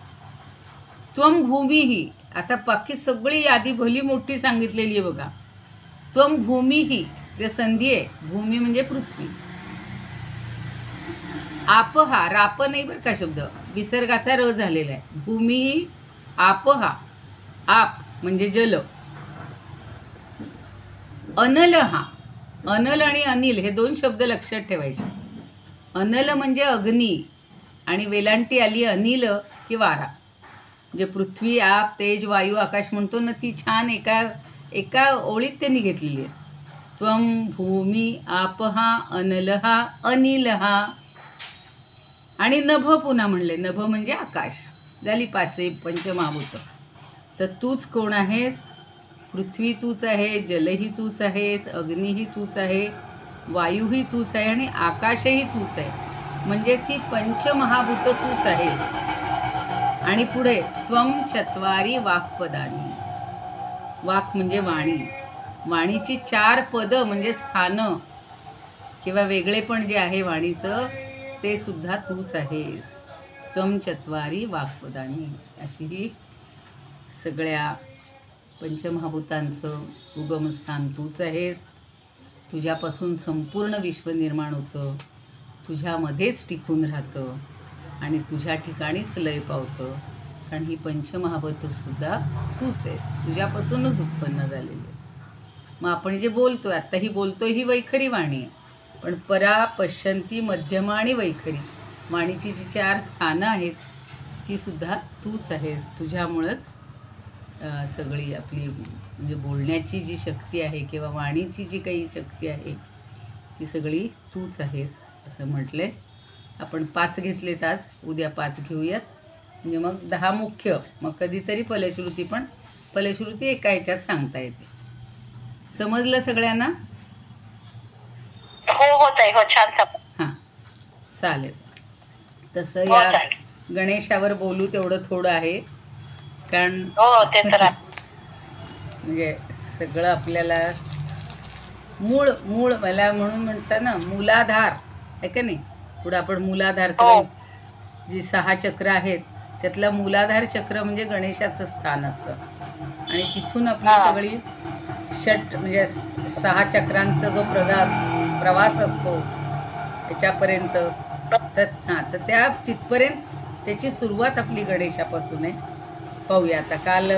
त्वम भूमी ही. आता बाकी सगळी यादी भली मोठी सांगितलेली आहे बघा. त्वम भूमी ही जे संधी आहे, भूमी म्हणजे पृथ्वी. आपहा, राप नाही बरं का शब्द, विसर्गाचा र झालेला आहे. भूमी ही आपहा, आप म्हणजे जल. अनल हा, अनल आणि अनिल हे दोन शब्द लक्षात ठेवायचे. अनल म्हणजे अग्नी आणि वेलांटी आली अनिल की वारा. जे पृथ्वी, आप, तेज, वायू, आकाश म्हणतो ना, ती छान एका ओळीत त्यांनी घेतलेली आहे. त्वम भूमी आपहा अनलहा अनिलहा. आणि नभ पुन्हा म्हणले. नभ म्हणजे आकाश. झाली पाचे पंचमहाभूत. तर तूच कोण आहेस? पृथ्वी तूच आहे, जलही तूच आहेस, अग्नीही तूच आहे, वायूही तूच आहे आणि आकाशही तूच आहे. म्हणजेच ही पंचमहाभूत तूच आहेस. आणि पुढे त्वम चत्वारी वाक्पदानी. वाक् म्हणजे वाणी. वाणीची 4 पदं म्हणजे स्थानं किंवा वेगळेपण जे आहे वाणीचं, ते सुद्धा तूच आहेस. त्वम चत्वारी वाक्पदानी. अशी ही सगळ्या पंचमहाभूतांचं उगमस्थान तूच आहेस. तुझ्यापासून संपूर्ण विश्व निर्माण होतं, तुझ्यामध्येच टिकून राहतं आणि तुझ्या ठिकाणीच लय पावतं. कारण ही पंचमहाभूतसुद्धा तूच आहेस, तुझ्यापासूनच उत्पन्न झालेली आहे. मग आपण जे बोलतो आहे, आत्ताही बोलतोय, ही वैखरी वाणी आहे. पण परा, पश्यंती, मध्यमा आणि वैखरी वाणीची जी 4 स्थानं आहेत, ती सुद्धा तूच आहेस. तुझ्यामुळंच सगळी आपली म्हणजे बोलण्याची जी शक्ती आहे किंवा वाणीची जी काही शक्ती आहे, ती सगळी तूच आहेस असं म्हटले. आपण 5 घेतलेत आज, उद्या 5 घेऊयात. म्हणजे मग 10 मुख्य, मग कधीतरी फलश्रुती, पण फलश्रुती एका ह्याच्यात सांगता येते. समजलं सगळ्यांना? हो ताई, हो छान समजलं. हां, चालेल. तसं हो या चालेल. गणेशावर बोलू तेवढं थोडं आहे, कारण हो ते तर आहे. म्हणजे सगळं आपल्याला मूळ मला म्हणून म्हणतात ना, मूलाधार आहे का नाही. पुढं आपण मूलाधार हो. सगळं जी 6 चक्र आहेत त्यातलं मूलाधार चक्र म्हणजे गणेशाचं स्थान असतं. आणि तिथून आपली हां. सगळी षट म्हणजे 6 चक्रांचा जो प्रवास असतो त्याच्यापर्यंत, तर त्या तिथपर्यंत त्याची सुरुवात आपली गणेशापासून आहे. पाहूया आता. काल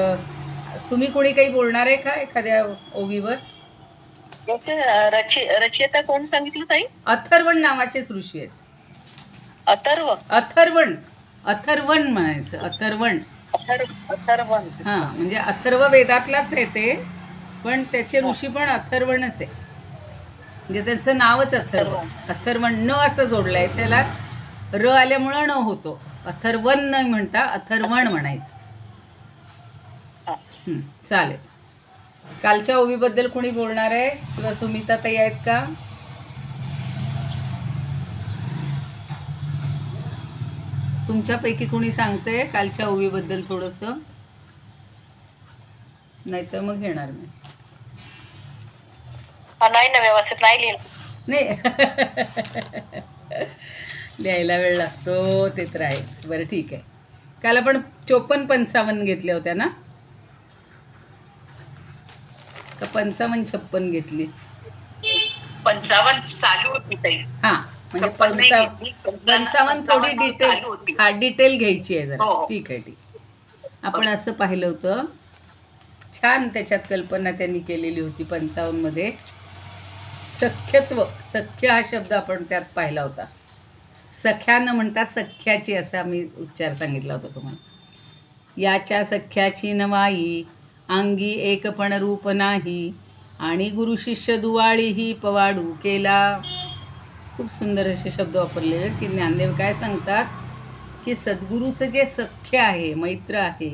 तुम्ही कोणी काही बोलणार आहे का एखाद्या ओवीवर? रचयिता कोण सांगितलं ताई? अथर्वण नावाचेच ऋषी आहेत. अथर्व. अथर्वण म्हणायचं. अथर्वण. अथर्वण. हां, म्हणजे अथर्व वेदातलाच आहे ते, पण त्याचे ऋषी पण अथर्वणच आहे. म्हणजे त्यांचं नावच अथर्व. अथर्वण न असं जोडलं आहे, त्याला र आल्यामुळं न होतो. अथर्वण न म्हणता अथर्वण म्हणायचं. चालेल. कालच्या ओवीबद्दल कोणी बोलणार आहे किंवा सुमिता ताई आहेत का? तुमच्यापैकी कोणी सांगते कालच्या ओवीबद्दल थोडंसं? नाही तर मग घेणार नाही. नाही ना, व्यवस्थित नाही लिहिलं. नाही लिहायला वेळ लागतो, ते तर आहेच. बरं ठीक आहे. काल आपण 54-55 घेतल्या होत्या ना, का 55-56 घेतली? 55 चालू होती ताई. हां, म्हणजे 55 थोडी डिटेल घ्यायची आहे जरा. ठीक आहे. आपण असं पाहिलं होतं, छान त्याच्यात कल्पना त्यांनी केलेली होती. 55 मध्ये सख्यत्व, सख्य हा शब्द आपण त्यात पाहिला होता. सख्या न म्हणता सख्याची, असा आम्ही उच्चार सांगितला होता तुम्हाला. याच्या सख्याची नवाई, अंगी एकपण रूप नाही, आणि गुरु शिष्य दुवाळी ही पवाडू केला. खूप सुंदर असे शब्द वापरलेले की ज्ञानदेव काय सांगतात की सद्गुरूचं जे सख्य आहे, मैत्र आहे,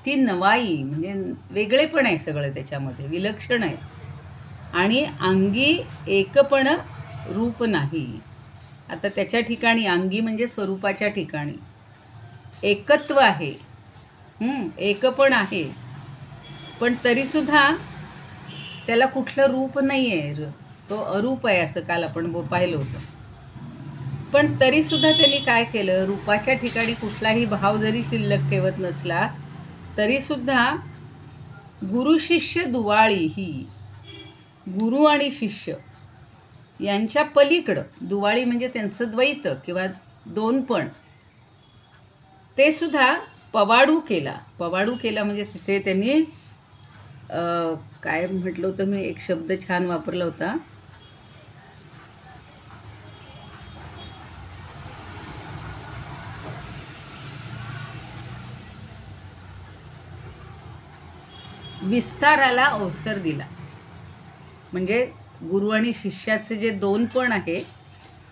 ती नवाई म्हणजे वेगळेपण आहे सगळं त्याच्यामध्ये, विलक्षण आहे. आणि अंगी एकपण रूप नाही. आता त्याच्या ठिकाणी अंगी म्हणजे स्वरूपाच्या ठिकाणी एकत्व आहे, एकपण आहे, पण तरीसुद्धा त्याला कुठलं रूप नाही आहे, तो अरूप आहे असं काल आपण पाहिलं होतं. पण तरीसुद्धा त्यांनी काय केलं, रूपाच्या ठिकाणी कुठलाही भाव जरी शिल्लक ठेवत नसला तरीसुद्धा गुरु शिष्य दुवाळी ही गुरु आणि शिष्य यांच्या पलीकडं दुवाळी म्हणजे त्यांचं द्वैत किंवा दोनपण ते सुद्धा पवाडू केला. पवाडू केला म्हणजे तिथे त्यांनी काय म्हटलं होतं मी, एक शब्द छान वापरला होता, विस्ताराला अवसर दिला. म्हणजे गुरु आणि शिष्याचे जे दोनपण आहे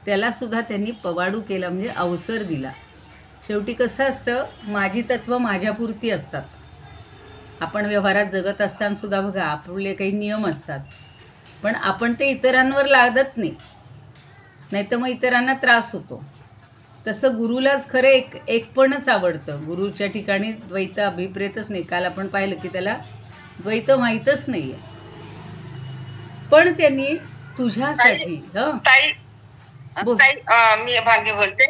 त्याला सुद्धा त्यांनी पवाडू केला, म्हणजे अवसर दिला. शेवटी कसं असतं, माझी तत्त्व माझ्यापुरती असतात. आपण व्यवहारात जगत असताना सुद्धा बघा आपले काही नियम असतात, पण आपण ते इतरांवर लादत नाही तर मग इतरांना त्रास होतो. तसं गुरुलाच खरं एकपणच आवडतं. गुरुच्या ठिकाणी द्वैत अभिप्रेतच नाही. काल आपण पाहिलं की त्याला द्वैत माहीतच नाही आहे, पण त्यांनी तुझ्यासाठी ताई मी भाग्य बोलते.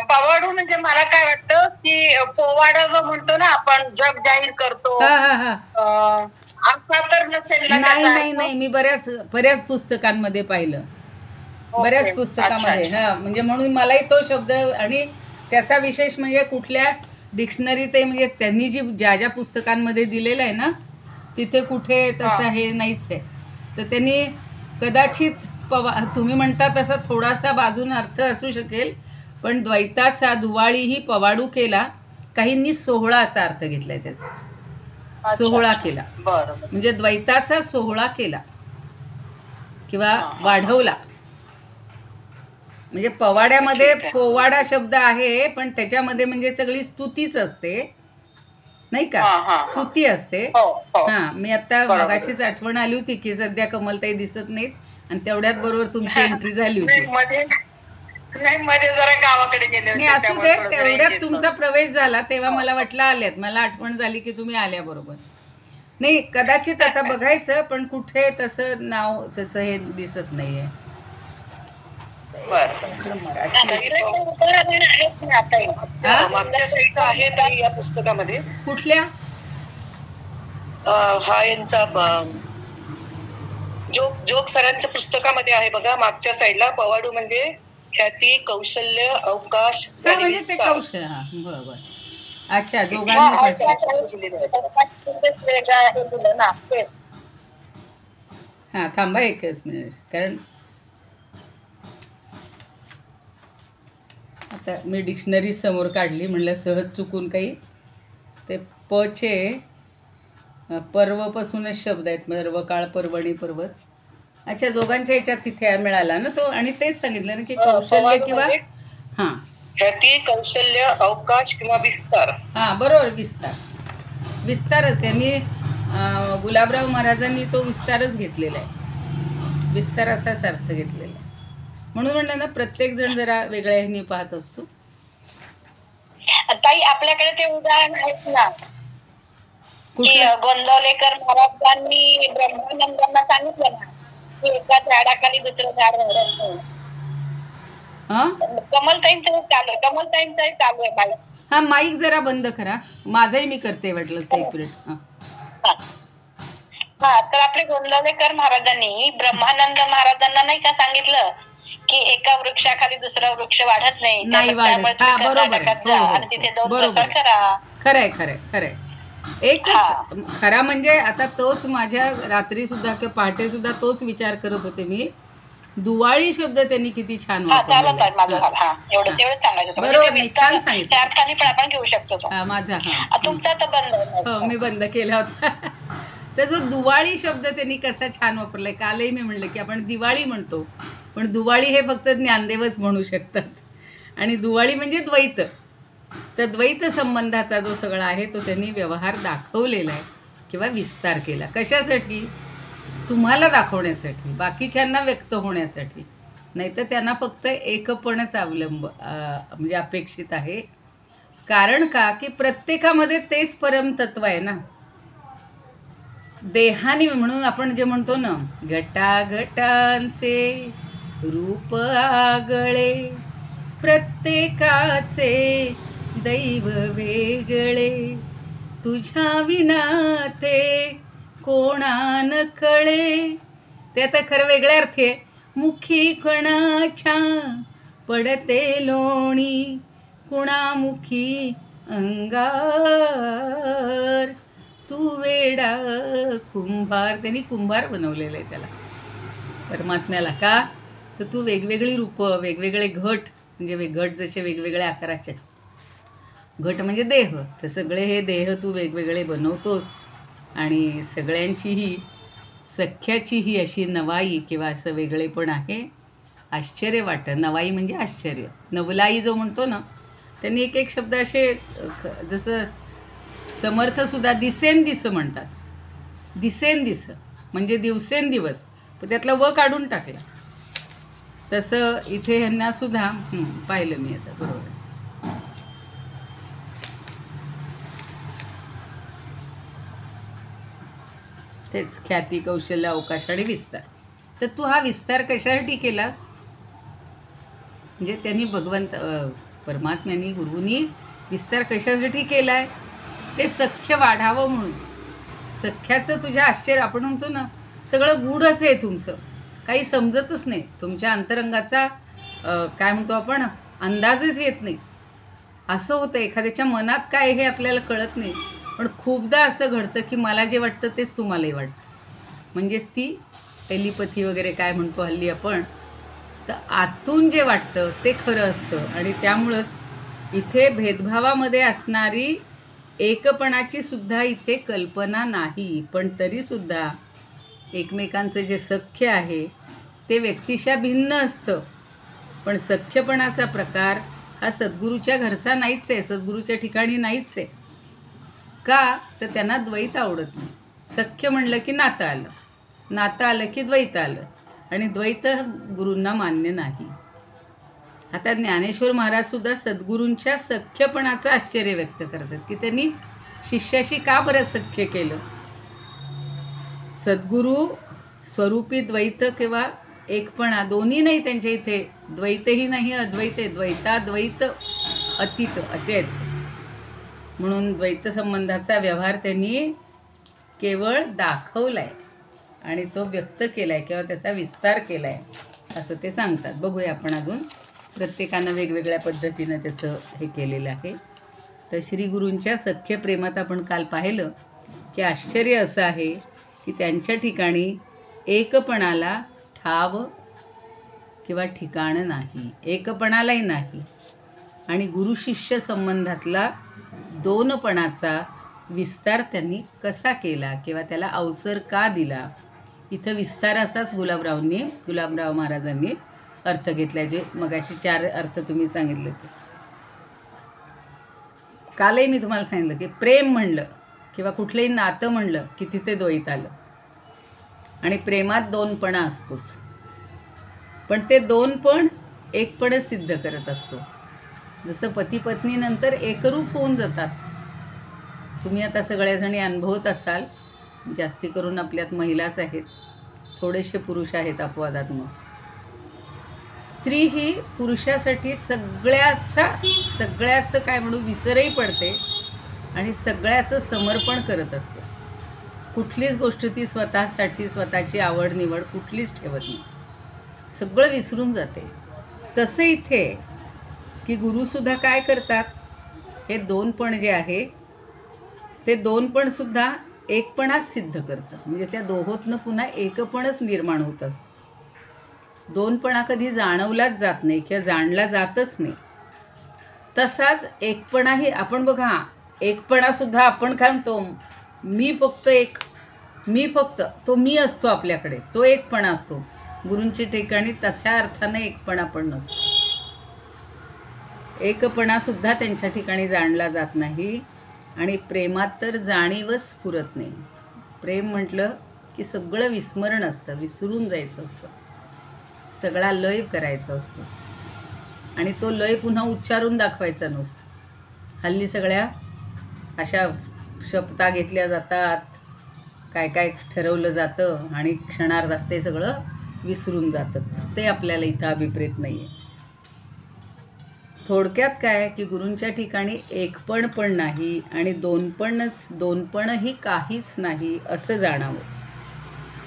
पवाडू म्हणजे मला काय वाटतं की पोवाडा जो म्हणतो ना आपण, जग जाहीर करतो, असा तर नसेल ना? नाही, मी बऱ्याच पुस्तकांमध्ये पाहिलं, बऱ्याच पुस्तकामध्ये. म्हणजे म्हणून मलाही तो शब्द, आणि त्याचा विशेष म्हणजे कुठल्या डिक्शनरीत म्हणजे त्यांनी ज्या पुस्तकांमध्ये दिलेलं आहे ना, तिथे कुठे तसं हे नाहीच आहे. तर त्यांनी कदाचित तुम्ही म्हणता तसा थोडासा बाजून अर्थ असू शकेल, पण द्वैताचा दुवाळी ही पवाडू केला. काहींनी सोहळा असा अर्थ घेतलाय त्याचा. सोहळा केला म्हणजे द्वैताचा सोहळा केला किंवा वाढवला. म्हणजे पवाड्यामध्ये पोवाडा शब्द आहे, पण त्याच्यामध्ये म्हणजे सगळी स्तुतीच असते नाही का, स्तुती असते. मी आता मगाशीच आठवण आली होती की सध्या कमलताई दिसत नाहीत, आणि तेवढ्यात बरोबर तुमची एंट्री झाली होती. मध्ये जरा गावाकडे गेले होते. असू दे, तेवढ्यात तुमचा प्रवेश झाला तेव्हा मला वाटलं आल्यात, मला आठवण झाली की तुम्ही आल्या बरोबर. नाही, कदाचित आता बघायचं, पण कुठे तसं नाव त्याचं हे दिसत नाहीये. मागच्या साईड आहे ताई या पुस्तकामध्ये. कुठल्या? हा यांचा जोग सरांच्या पुस्तकामध्ये आहे बघा, मागच्या साईडला. पवाडू म्हणजे ख्याती, कौशल्य, अवकाश, म्हणजे ते कौशल्य. बरोबर. अच्छा, जोगांना थांबा एकच मिनिट, कारण आता मी डिक्शनरी समोर काढली, म्हणलं सहज चुकून काही. ते पचे पर्वपासूनच शब्द आहेत, पर्व काळ, पर्वणी, पर्वत. अच्छा, जोगांच्या याच्यात तिथे मिळाला ना तो, आणि तेच सांगितलं ना की कौशल्य किंवा ख्याती, कौशल्य, अवकाश किंवा विस्तार. बरोबर, विस्तारच. यांनी गुलाबराव महाराजांनी तो विस्तारच घेतलेला आहे. विस्तार असाच अर्थ घेतलेला आहे. म्हणून म्हणलं ना, प्रत्येक जण जरा वेगळ्या ह्यानी पाहत असतो. ताई आपल्याकडे ते उदाहरण आहेत ना की गोंदवलेकर महाराजांनी ब्रह्मानंदांना सांगितलं ना की एका झाडाखाली दुसरं झाड वाढत नाही. कमलताईंचं चालू आहे मला. माईक जरा बंद करा, माझाही मी करते वाटलं एक मिनिट. तर आपले गोंदवलेकर महाराजांनी ब्रह्मानंद महाराजांना नाही का सांगितलं की एका वृक्षाखाली दुसरा वृक्ष वाढत नाही वाढत. बरोबर, आणि तिथे जाऊन प्रसार करा. खरंय. एकच खरा म्हणजे आता तोच माझ्या रात्री सुद्धा किंवा पहाटे सुद्धा तोच विचार करत होते मी. दुवाळी शब्द त्यांनी किती छान वापरला. बरोबर, छान सांगितलं. आपण घेऊ शकतो माझा. तुमचा तर बंद. हो, मी बंद केला होता. तर जो दुवाळी शब्द त्यांनी कसा छान वापरलाय. कालही मी म्हणलं की आपण दिवाळी म्हणतो, पण दुवाळी हे फक्त ज्ञानदेवच म्हणू शकतात, आणि दुवाळी म्हणजे द्वैत. तर द्वैत संबंधाचा जो सगळा आहे तो त्यांनी व्यवहार दाखवलेला आहे किंवा विस्तार केला. कशासाठी? तुम्हाला दाखवण्यासाठी, बाकीच्यांना व्यक्त होण्यासाठी. नाहीतर त्यांना फक्त एकपणच म्हणजे अपेक्षित आहे. कारण का की प्रत्येकामध्ये तेच परमतत्व आहे ना. देहाने, म्हणून आपण जे म्हणतो ना, घटाघटांचे रूप आगळे, प्रत्येकाचे दैव वेगळे, तुझ्या विना ते कोणा न कळे. ते आता खरं वेगळ्या अर्थी आहे. मुखी कणाच्या पडते लोणी कुणामुखी अंगार. तू वेडा कुंभार. त्यांनी कुंभार बनवलेलं आहे त्याला, परमात्म्याला. का तर तू वेगवेगळी रूपं, वेगवेगळे घट, म्हणजे घट जसे वेगवेगळ्या आकाराचे, घट म्हणजे देह, तर सगळे हे देह तू वेगवेगळे बनवतोस. आणि सगळ्यांचीही सख्याचीही अशी नवाई किंवा असं वेगळेपण आहे. आश्चर्य वाटतं. नवाई म्हणजे आश्चर्य. नवलाई जो म्हणतो ना, त्यांनी एक एक शब्द असे, जसं समर्थसुद्धा दिसेंदिस म्हणतात. दिसेंदिस म्हणजे दिवसेंदिवस, पण त्यातला व काढून टाकला. तसं इथे ह्यांना सुद्धा पाहिलं मी आता. बरोबर. तेच ख्याती, कौशल्य, अवकाश आणि विस्तार. तर तू हा विस्तार कशासाठी केलास? म्हणजे त्यांनी परमात्म्यानी, गुरुनी विस्तार कशासाठी केला आहे? ते सख्य वाढावं म्हणून. सख्याचं तुझ्या आश्चर्य, आपण म्हणतो ना, सगळं गूढच आहे तुमचं, काही समजतच नाही. तुमच्या अंतरंगाचा काय म्हणतो आपण, अंदाजच येत नाही. असं होतं. एखाद्याच्या मनात काय हे आपल्याला कळत नाही. पण खूपदा असं घडतं की मला जे वाटतं तेच तुम्हालाही वाटतं. म्हणजेच ती टेलिपथी वगैरे काय म्हणतो हल्ली आपण. तर आतून जे वाटतं ते खरं असतं. आणि त्यामुळंच इथे भेदभावामध्ये असणारी एकपणाची सुद्धा इथे कल्पना नाही. पण तरीसुद्धा एकमेकांचं जे सख्य आहे ते व्यक्तिशा भिन्न असतं. पण सख्यपणाचा प्रकार हा सद्गुरूच्या घरचा नाहीच आहे, सद्गुरूच्या ठिकाणी नाहीच आहे. का तर त्यांना द्वैत आवडत नाही. सख्य म्हणलं की नातं आलं, नातं आलं की द्वैत आलं, आणि द्वैत गुरूंना मान्य नाही. आता ज्ञानेश्वर महाराजसुद्धा सद्गुरूंच्या सख्यपणाचं आश्चर्य व्यक्त करतात की त्यांनी शिष्याशी का बरं सख्य केलं. सद्गुरू स्वरूपी द्वैत किंवा एकपणा दोन्ही नाही त्यांच्या इथे. द्वैतही नाही, अद्वैत आहे. द्वैताद्वैत अतीत असे आहेत. म्हणून द्वैत संबंधाचा व्यवहार त्यांनी केवळ दाखवला आहे आणि तो व्यक्त केला आहे किंवा त्याचा विस्तार केला आहे असं ते सांगतात. बघूया आपण अजून. प्रत्येकानं वेगवेगळ्या पद्धतीनं त्याचं हे केलेलं आहे. तर श्री गुरूंच्या सख्य प्रेमात आपण काल पाहिलं की आश्चर्य असं आहे की त्यांच्या ठिकाणी एकपणाला ठाव किंवा ठिकाण नाही, एकपणालाही नाही. आणि गुरुशिष्य संबंधातला दोनपणाचा विस्तार त्यांनी कसा केला किंवा त्याला अवसर का दिला. इथं विस्तार असाच गुलाबराव महाराजांनी अर्थ घेतला, जे मगाशी 4 अर्थ तुम्ही सांगितले ते. कालही मी तुम्हाला सांगितलं की प्रेम म्हणलं किंवा कुठलंही नातं म्हणलं की तिथे द्वैत आलं. आणि प्रेमात दोनपणा असतोच, पण ते दोनपण एकपणच सिद्ध करत असतो. जसं पती पत्नी नंतर एकरूप होऊन जातात. तुम्ही आता सगळ्याजणी अनुभवत असाल, जास्ती करून आपल्यात महिलाच आहेत, थोडेसे पुरुष आहेत अपवादात्मक. स्त्री ही पुरुषासाठी सगळ्याचं काय म्हणू विसरही पडते आणि सगळ्याचं समर्पण करत असते. कुठलीच गोष्ट ती स्वतःसाठी, स्वतःची आवड निवड कुठलीच ठेवत नाही, सगळं विसरून जाते. तसं इथे की गुरुसुद्धा काय करतात, हे दोनपण जे आहे ते दोनपणसुद्धा एकपणाच सिद्ध करतं. म्हणजे त्या दोहोतनं पुन्हा एकपणच निर्माण होत असतं. दोनपणा कधी जाणवलाच जात नाही किंवा जाणला जातच नाही. तसाच एकपणाही आपण बघा, एकपणासुद्धा आपण काय म्हणतो, मी फक्त तो मी असतो आपल्याकडे, तो एकपणा असतो. गुरूंच्या ठिकाणी तशा अर्थानं एकपणा पण नसतो. एकपणासुद्धा त्यांच्या ठिकाणी जाणला जात नाही. आणि प्रेमात तर जाणीवच पुरत नाही. प्रेम म्हटलं की सगळं विस्मरण असतं, विसरून जायचं असतं, सगळा लय करायचा असतो आणि तो लय पुन्हा उच्चारून दाखवायचा नसतो. हल्ली सगळ्या अशा शपथा घेतल्या जातात, काय काय ठरवलं जातं आणि क्षणार्धात ते सगळं विसरून जातात. ते आपल्याला इथं अभिप्रेत नाही आहे. थोडक्यात काय की गुरूंच्या ठिकाणी एकपण पण नाही आणि दोनपणही काहीच नाही असं जाणावं.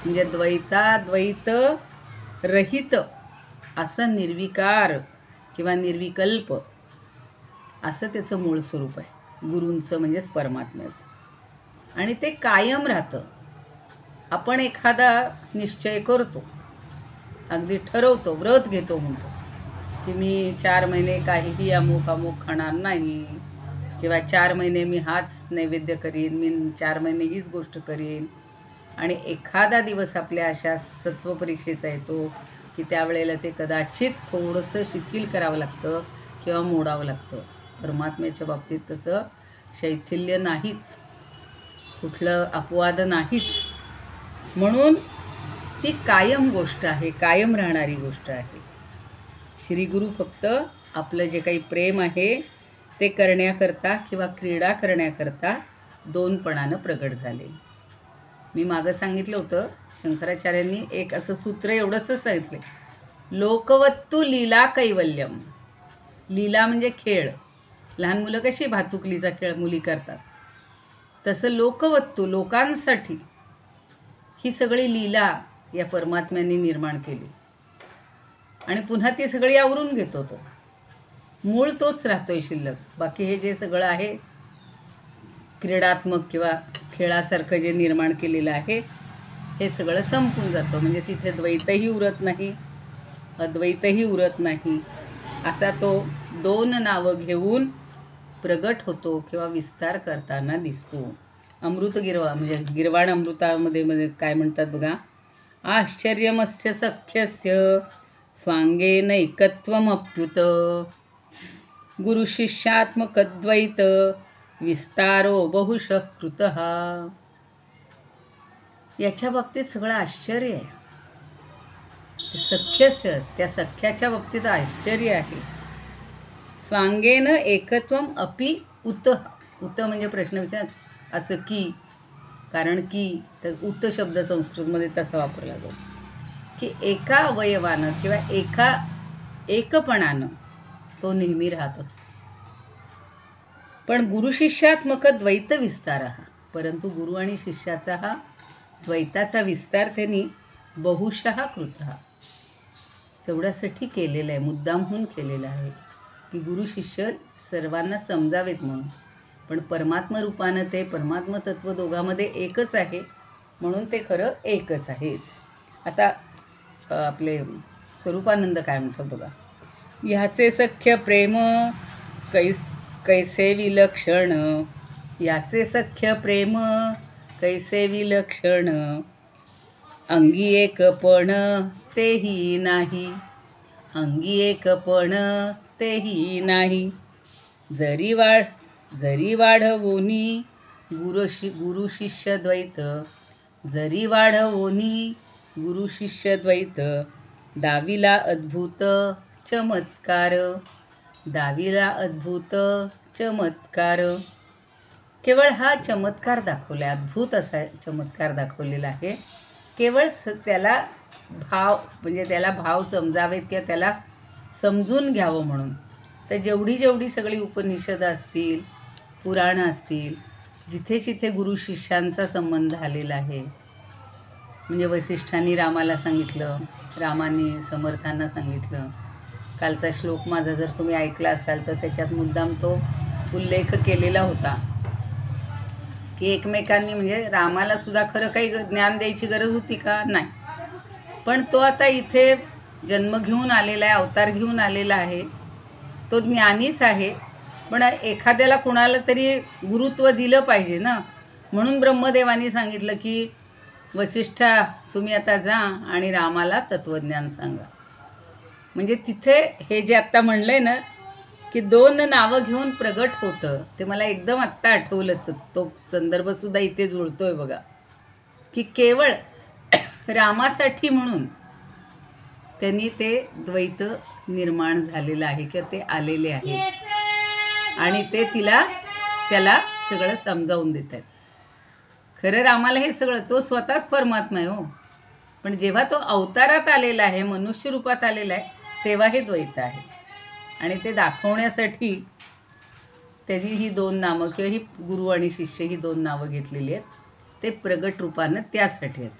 म्हणजे द्वैत रहित असं निर्विकार किंवा निर्विकल्प असं त्याचं मूळ स्वरूप आहे गुरूंचं, म्हणजेच परमात्म्याचं. आणि ते कायम राहतं. आपण एखादा निश्चय करतो, अगदी ठरवतो, व्रत घेतो, म्हणतो की मी 4 महिने काहीही अमुक खाणार नाही, किंवा 4 महिने मी हाच नैवेद्य करीन, मी 4 महिने हीच गोष्ट करीन. आणि एखादा दिवस आपल्या अशा सत्वपरीक्षेचा येतो की त्यावेळेला ते कदाचित थोडंसं शिथिल करावं लागतं किंवा मोडावं लागतं. परमात्म्याच्या बाबतीत तसं शैथिल्य नाहीच, कुठलं अपवाद नाहीच. म्हणून ती कायम गोष्ट आहे, कायम राहणारी गोष्ट आहे. श्रीगुरू फक्त आपलं जे काही प्रेम आहे ते करण्याकरता किंवा क्रीडा करण्याकरता दोनपणानं प्रगट झाले. मी मागं सांगितलं होतं, शंकराचार्यांनी एक असं सूत्र एवढंच सांगितलं, लोकवत्तू लीला कैवल्यम. लीला म्हणजे खेळ. लहान मुलं कशी भातुकलीचा खेळ मुली करतात, तसं लोकवत्तू, लोकांसाठी ही सगळी लीला या परमात्म्यांनी निर्माण केली. आणि पुन्हा ती सगळी आवरून घेतो तो. मूळ तोच राहतोय शिल्लक. बाकी हे जे सगळं आहे क्रीडात्मक किंवा खेळासारखं जे निर्माण केलेलं आहे हे सगळं संपून जातं. म्हणजे तिथे द्वैतही उरत नाही, अद्वैतही उरत नाही. असा तो 2 नावं घेऊन प्रगट होतो किंवा विस्तार करताना दिसतो. अमृतगिरवा म्हणजे गिरवाण अमृतामध्ये काय म्हणतात बघा, आश्चर्यमस्य सख्यस्य स्वांगेनैकत्वमप्युत गुरुशिष्यात्मकद्वैत विस्तारो बहुशः कृतः. याच्या बाबतीत सगळं आश्चर्य आहे. सख्यस्य, त्या सख्याच्या बाबतीत आश्चर्य आहे. स्वांगेन एकत्वम अपि उत. उत म्हणजे प्रश्न विचार, असं की, कारण की, तर उत शब्द संस्कृतमध्ये तसा वापरला जातो की एका अवयवानं किंवा एकपणानं तो नेहमी राहत असतो. पण गुरुशिष्यात्मक द्वैत विस्तार हा, परंतु गुरु आणि शिष्याचा हा द्वैताचा विस्तार त्यांनी बहुशः कृत, तेवढ्यासाठी केलेला आहे, मुद्दामहून केलेला आहे की गुरु शिष्य सर्वांना समजावेत म्हणून. पण परमात्म रूपानं ते परमात्म तत्व दोघांमध्ये एकच आहे, म्हणून ते खरं एकच आहे. आता आपले स्वरूपानंद काय म्हणतात बघा, ह्याचे सख्य प्रेम कैसे विलक्षण, याचे सख्य प्रेम कैसे विलक्षण, अंगी एकपण तेही नाही, अंगी एकपण तेही नाही, जरी वाढवोनी गुरु शिष्य द्वैत, जरी वाढवोनी गुरु शिष्य द्वैत, दाविला अद्भुत चमत्कार, दाविला अद्भुत चमत्कार. केवळ हा चमत्कार दाखवला, अद्भुत असा चमत्कार दाखवलेला आहे. केवळ त्याला म्हणजे त्याला भाव समजावेत किंवा त्याला समजून घ्यावं म्हणून. तर जेवढी सगळी उपनिषदं असतील, पुराणं असतील, जिथे जिथे गुरु शिष्यांचा संबंध आलेला आहे, म्हणजे वसिष्ठांनी रामाला सांगितलं, रामाने समर्थांना सांगितलं. कालचा श्लोक माझा जर तुम्ही ऐकला असाल तर त्याच्यात मुद्दाम तो उल्लेख केलेला होता की एकमेकांनी, म्हणजे रामाला सुद्धा खरं काही ज्ञान द्यायची गरज होती का? नाही. पण तो आता इथे जन्म घेऊन आलेला आहे, अवतार घेऊन आलेला आहे, तो ज्ञानीच आहे. पण एखाद्याला कुणाला तरी गुरुत्व दिलं पाहिजे ना, म्हणून ब्रह्मदेवानी सांगितलं की वसिष्ठा तुम्ही आता जा आणि रामाला तत्त्वज्ञान सांगा. म्हणजे तिथे हे जे आत्ता म्हणलं आहे ना की 2 नावं घेऊन प्रगट होतं, ते मला एकदम आत्ता आठवलं. तो संदर्भसुद्धा इथे जुळतोय बघा, की केवळ रामासाठी म्हणून त्यांनी ते द्वैत निर्माण झालेलं आहे किंवा ते आलेले आहे आणि ते त्याला सगळं समजावून देत आहेत. खरं रामाला हे सगळं, तो स्वतःच परमात्मा आहे हो, पण जेव्हा तो अवतारात आलेला आहे, मनुष्य रूपात आलेला आहे, तेव्हा हे द्वैत आहे. आणि ते दाखवण्यासाठी त्यांनी ही 2 नावं किंवा ही गुरु आणि शिष्य ही 2 नावं घेतलेली आहेत. ते प्रगट रूपानं त्यासाठी आहेत.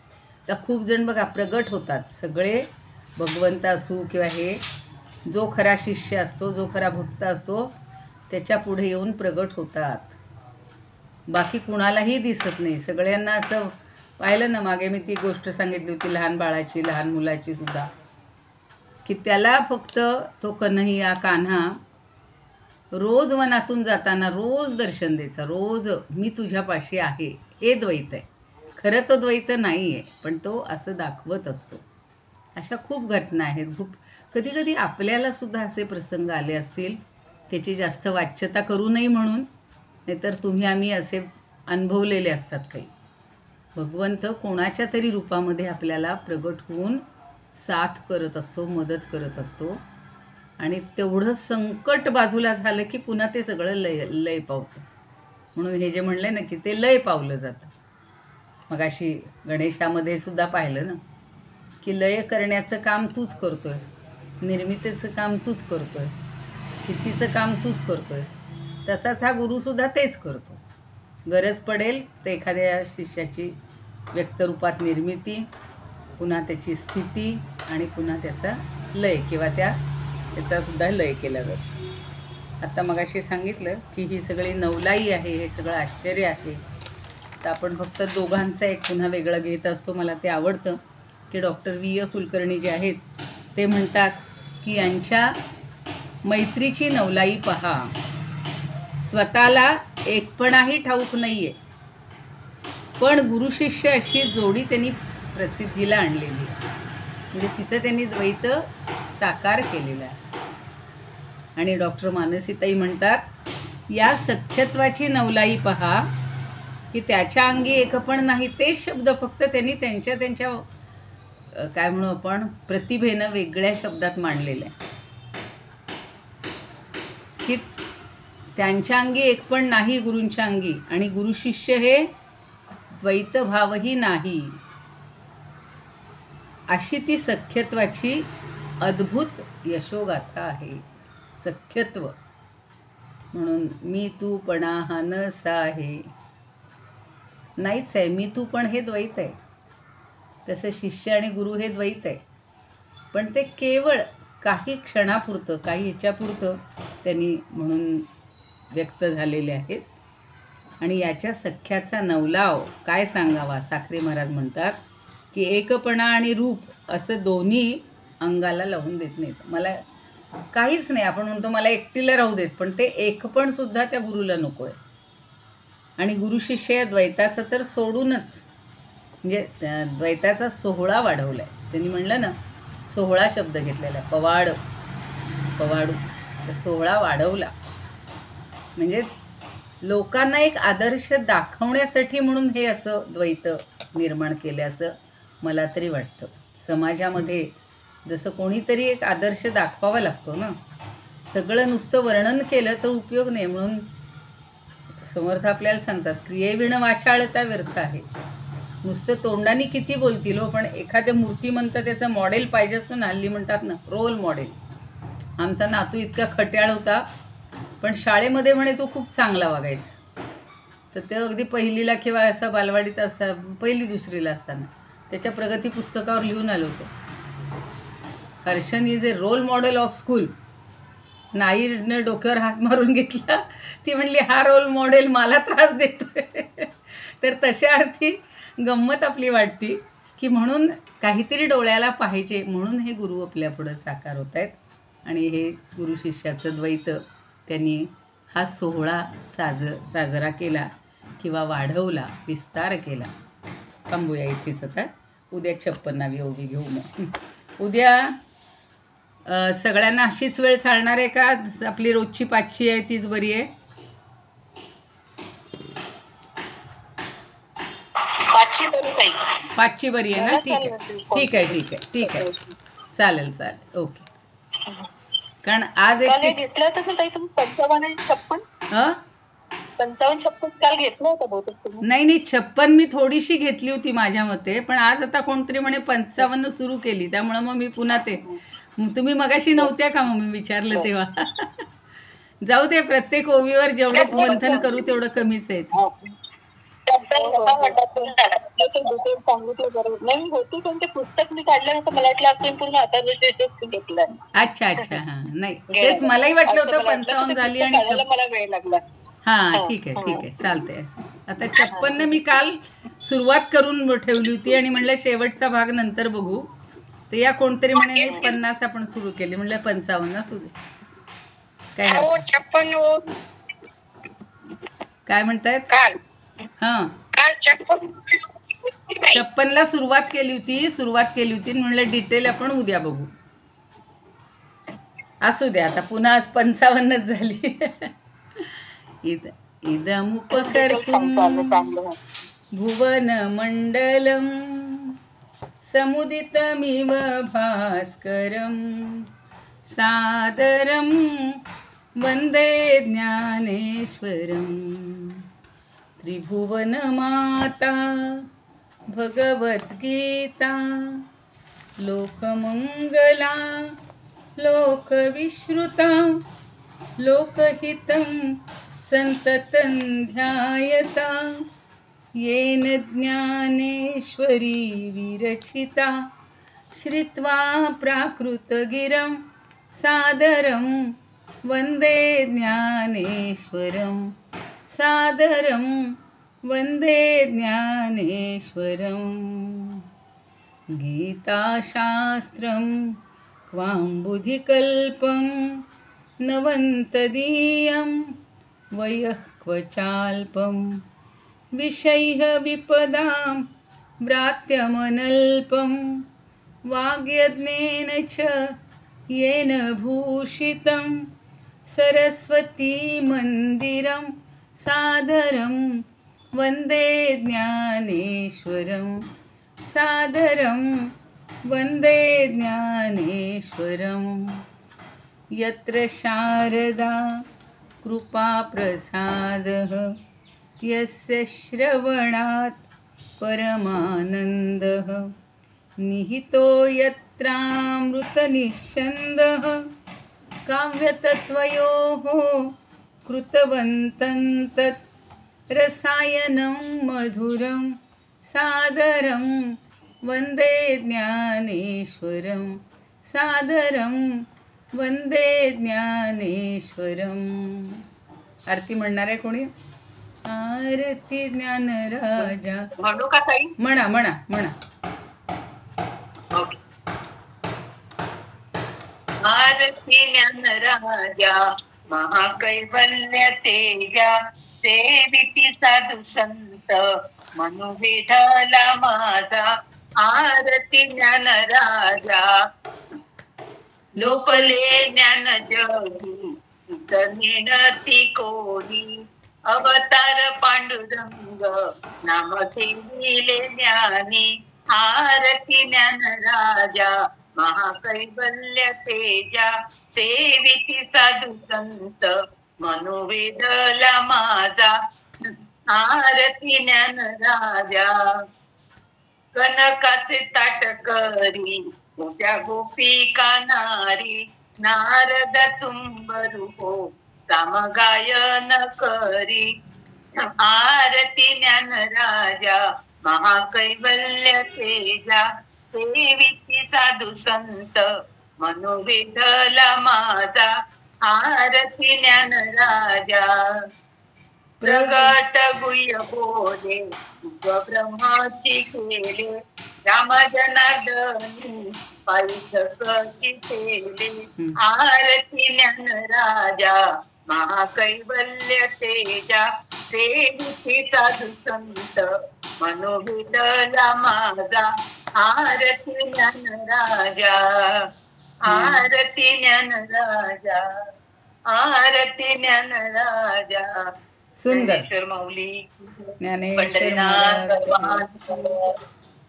तर खूप जण बघा प्रगट होतात सगळे, भगवंत असू किंवा हे, जो खरा शिष्य असतो, जो खरा भक्त असतो त्याच्या पुढे येऊन प्रगट होतात. बाकी कुणालाही दिसत नाही. सगळ्यांना असं पाहिलं ना, मागे मी ती गोष्ट सांगितली होती लहान बाळाची, लहान मुलाची सुद्धा, की त्याला फक्त तो कन्हैया कान्हा रोज वनातून जाताना रोज दर्शन द्यायचं, रोज मी तुझ्यापाशी आहे. हे द्वैत आहे. खरं तो द्वैत नाही आहे, पण तो असं दाखवत असतो. अशा खूप घटना आहेत. खूप कधी कधी आपल्याला सुद्धा असे प्रसंग आले असतील, त्याची जास्त वाच्यता करू नये म्हणून, नाहीतर तुम्ही आम्ही असे अनुभवलेले असतात काही. भगवंत कोणाच्या तरी रूपामध्ये आपल्याला प्रगट होऊन साथ करत असतो, मदत करत असतो. आणि तेवढं संकट बाजूला झालं की पुन्हा ते सगळं लय पावतं. म्हणून हे जे म्हणले ना की ते लय पावलं जातं. मग अशी गणेशामध्ये सुद्धा पाहिलं ना की लय करण्याचं काम तूच करतोयस, निर्मितीचं काम तूच करतोयस, स्थितीचं काम तूच करतोयस. तसाच हा गुरुसुद्धा तेच करतो. गरज पडेल तर एखाद्या शिष्याची व्यक्तरूपात निर्मिती, पुन्हा त्याची स्थिती आणि पुन्हा त्याचा लय किंवा त्याचासुद्धा लय केला जातो. आता मगाशी सांगितलं की ही सगळी नवलाई आहे, हे सगळं आश्चर्य आहे. तर आपण फक्त दोघांचं एक पुन्हा वेगळं घेत असतो. मला ते आवडतं की डॉक्टर व्ही. कुलकर्णी जे आहेत ते म्हणतात की यांच्या मैत्रीची नवलाई पहा, स्वतःला एकपणाही ठाऊक नाही आहे, पण गुरुशिष्य अशी जोडी त्यांनी प्रसिद्धीला आणलेली आहे. म्हणजे तिथं त्यांनी द्वैत साकार केलेला आहे. आणि डॉक्टर मानसीताई म्हणतात, या सख्यत्वाची नवलाई पहा की त्याच्या अंगी एकपण नाही. तेच शब्द फक्त त्यांनी त्यांच्या काय म्हणू आपण प्रतिभेनं वेगळ्या शब्दात मांडलेलं आहे की त्यांच्या अंगी एकपण नाही गुरूंच्या अंगी, आणि गुरुशिष्य हे द्वैतभावही नाही. अशी ती सख्यत्वाची अद्भुत यशोगाथा आहे. सख्यत्व म्हणून मी तू पणा हा नसा आहे, नाहीच आहे. मी तू पण हे द्वैत आहे. तसं शिष्य आणि गुरु हे द्वैत आहे, पण ते केवळ काही क्षणापुरतं, काही ह्याच्यापुरतं त्यांनी म्हणून व्यक्त झालेले आहेत. आणि याच्या सख्याचा नवलाव काय सांगावा. साखरे महाराज म्हणतात की एकपणा आणि रूप असं दोन्ही अंगाला लावून देत नाहीत. मला काहीच नाही, आपण म्हणतो मला एकटीला राहू देत, पण ते एकपण सुद्धा त्या गुरुला नको आहे. आणि गुरुशिष्य या द्वैताचं तर सोडूनच, म्हणजे द्वैताचा सोहळा वाढवला आहे. त्यांनी म्हणलं ना, सोहळा शब्द घेतलेला आहे, पवाडू, तर सोहळा वाढवला. म्हणजे लोकांना एक आदर्श दाखवण्यासाठी म्हणून हे असं द्वैत निर्माण केलं असं मला तरी वाटतं. समाजामध्ये जसं कोणीतरी एक आदर्श दाखवावा लागतो ना, सगळं नुसतं वर्णन केलं तर उपयोग नाही. म्हणून समर्थ आपल्याला सांगतात, क्रियेविण वाचाळता व्यर्थ आहे. नुसतं तोंडाने किती बोलतील हो, पण एखाद्या मूर्तिमंत त्याचं मॉडेल पाहिजे असं हल्ली म्हणतात ना, रोल मॉडेल. आमचा नातू इतका खट्याळ होता, पण शाळेमध्ये म्हणे तो खूप चांगला वागायचा. तर ते अगदी पहिलीला किंवा असा बालवाडीत असताना, पहिली दुसरीला असताना त्याच्या प्रगती पुस्तकावर लिहून आलं होतं, Harshan is a role model of school. नाईने डोक्यावर हात मारून घेतला. ती म्हणली, हा रोल मॉडेल मला त्रास देतोय. तर तशा अर्थी गंमत आपली वाटती की म्हणून काहीतरी डोळ्याला पाहिजे, म्हणून हे गुरु आपल्यापुढं साकार होत आहेत. आणि हे गुरु शिष्याचं द्वैत त्यांनी हा सोहळा साजरा केला किंवा वाढवला, विस्तार केला. थांबूया इथेच आता. उद्या 56वी ओवी घेऊ. मग उद्या सगळ्यांना अशीच वेळ चालणार आहे का? आपली रोजची 5ची आहे तीच बरी आहे? 5ची बरी आहे ना? ठीक आहे. चालेल. ओके. कारण आज एक घेतलं होतं ताई तुम्ही 55-56 काल घेतलं होतं बहुतेक तुम्ही. नाही 56 मी थोडीशी घेतली होती माझ्या मते, पण आज आता कोणतरी म्हणे 55 सुरू केली, त्यामुळे मग मी पुन्हा ते तुम्ही मगाशी नव्हत्या का मग मी विचारलं तेव्हा? जाऊ दे, प्रत्येक ओवीवर जेवढेच मंथन करू तेवढं कमीच आहे. पुस्तक मी काढल्यानंतर मला वाटलं पूर्ण आता घेतलं. अच्छा अच्छा, हा नाही तेच मलाही वाटलं होतं 55 झाली आणि मला वेळ लागला. हा ठीक आहे चालतंय. आता 56 मी काल सुरुवात करून ठेवली होती आणि म्हणलं शेवटचा भाग नंतर बघू, तर या कोणतरी म्हणे 50 आपण सुरू केली, म्हणलं 55 सुरू. काय म्हणतायत? हा 56 ला सुरुवात केली होती म्हणलं डिटेल आपण उद्या बघू. असू द्या, आता पुन्हा आज 55 झाली. इदमुपकर्तुं भुवन मंडलम समुदितमिव भास्करम सादरम वंदे ज्ञानेश्वरम. त्रिभुवन माता भगवद्गीता लोकमंगला लोकविश्रुता लोकहितं संततं ध्यायता येन ज्ञानेश्वरी विरचिता श्रुत्वा प्राकृतगिरं सादरं वन्दे ज्ञानेश्वरं सादरं वन्दे ज्ञानेश्वरं. गीताशास्त्रं क्वाम्बुधिकल्पं नवन्तदीयं वयः क्वचाल्पं विषयः विपदां व्रात्यमनल्पं वाग्यज्ञेन च येन भूषितं सरस्वती मंदिरं सादरं वन्दे ज्ञानेश्वरं सादरं वन्दे ज्ञानेश्वरम्. यत्र शारदा कृपाप्रसादः यस्य श्रवणात् परमानन्दः निहितो यत्रामृतनिःस्यन्दः काव्यतत्त्वयोः कृतवन्तं तत् रसायनं मधुरं सादरं वन्दे ज्ञानेश्वरं सादरं वंदे ज्ञानेश्वरम. आरती म्हणणार आहे कोणी? आरती ज्ञानराजा म्हणू का ताई? म्हणा म्हणा म्हणा. आरती ज्ञानराजा महाकैवल्य तेजा सेविती साधू संत मनुविधाला माझा. आरती ज्ञानराजा लोपले ज्ञान जगी मिळती कोणी. अवतार पांडुरंग नाम ठेविले ज्ञानी. आरती ज्ञानराजा महाकैवल्य तेजा सेविती साधू संत मनोवेदला माझा. आरती ज्ञानराजा कनकाचे ताट करी मोठ्या गोपिका नारी. नारद तुंबरू हो सामगायन करी. आरती ज्ञानराजा महाकैवल्य तेजा सेविती साधू संत मनोवेदला माझा. आरती ज्ञानराजा प्रगट गुह्य बोले ब्रह्माची केले. राम जनार्दनी पायी केले. आरती ज्ञानराजा महाकैवल्य तेजा सेविती साधू संत मनोविदला माझा. आरती ज्ञानराजा आरती ज्ञानराजा आरती ज्ञानराजा. सुंदर माऊली ज्ञानेश्वर भगवान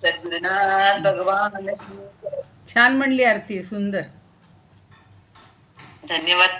सद्गुरुनाथ भगवान. छान म्हणली आरती, सुंदर. धन्यवाद.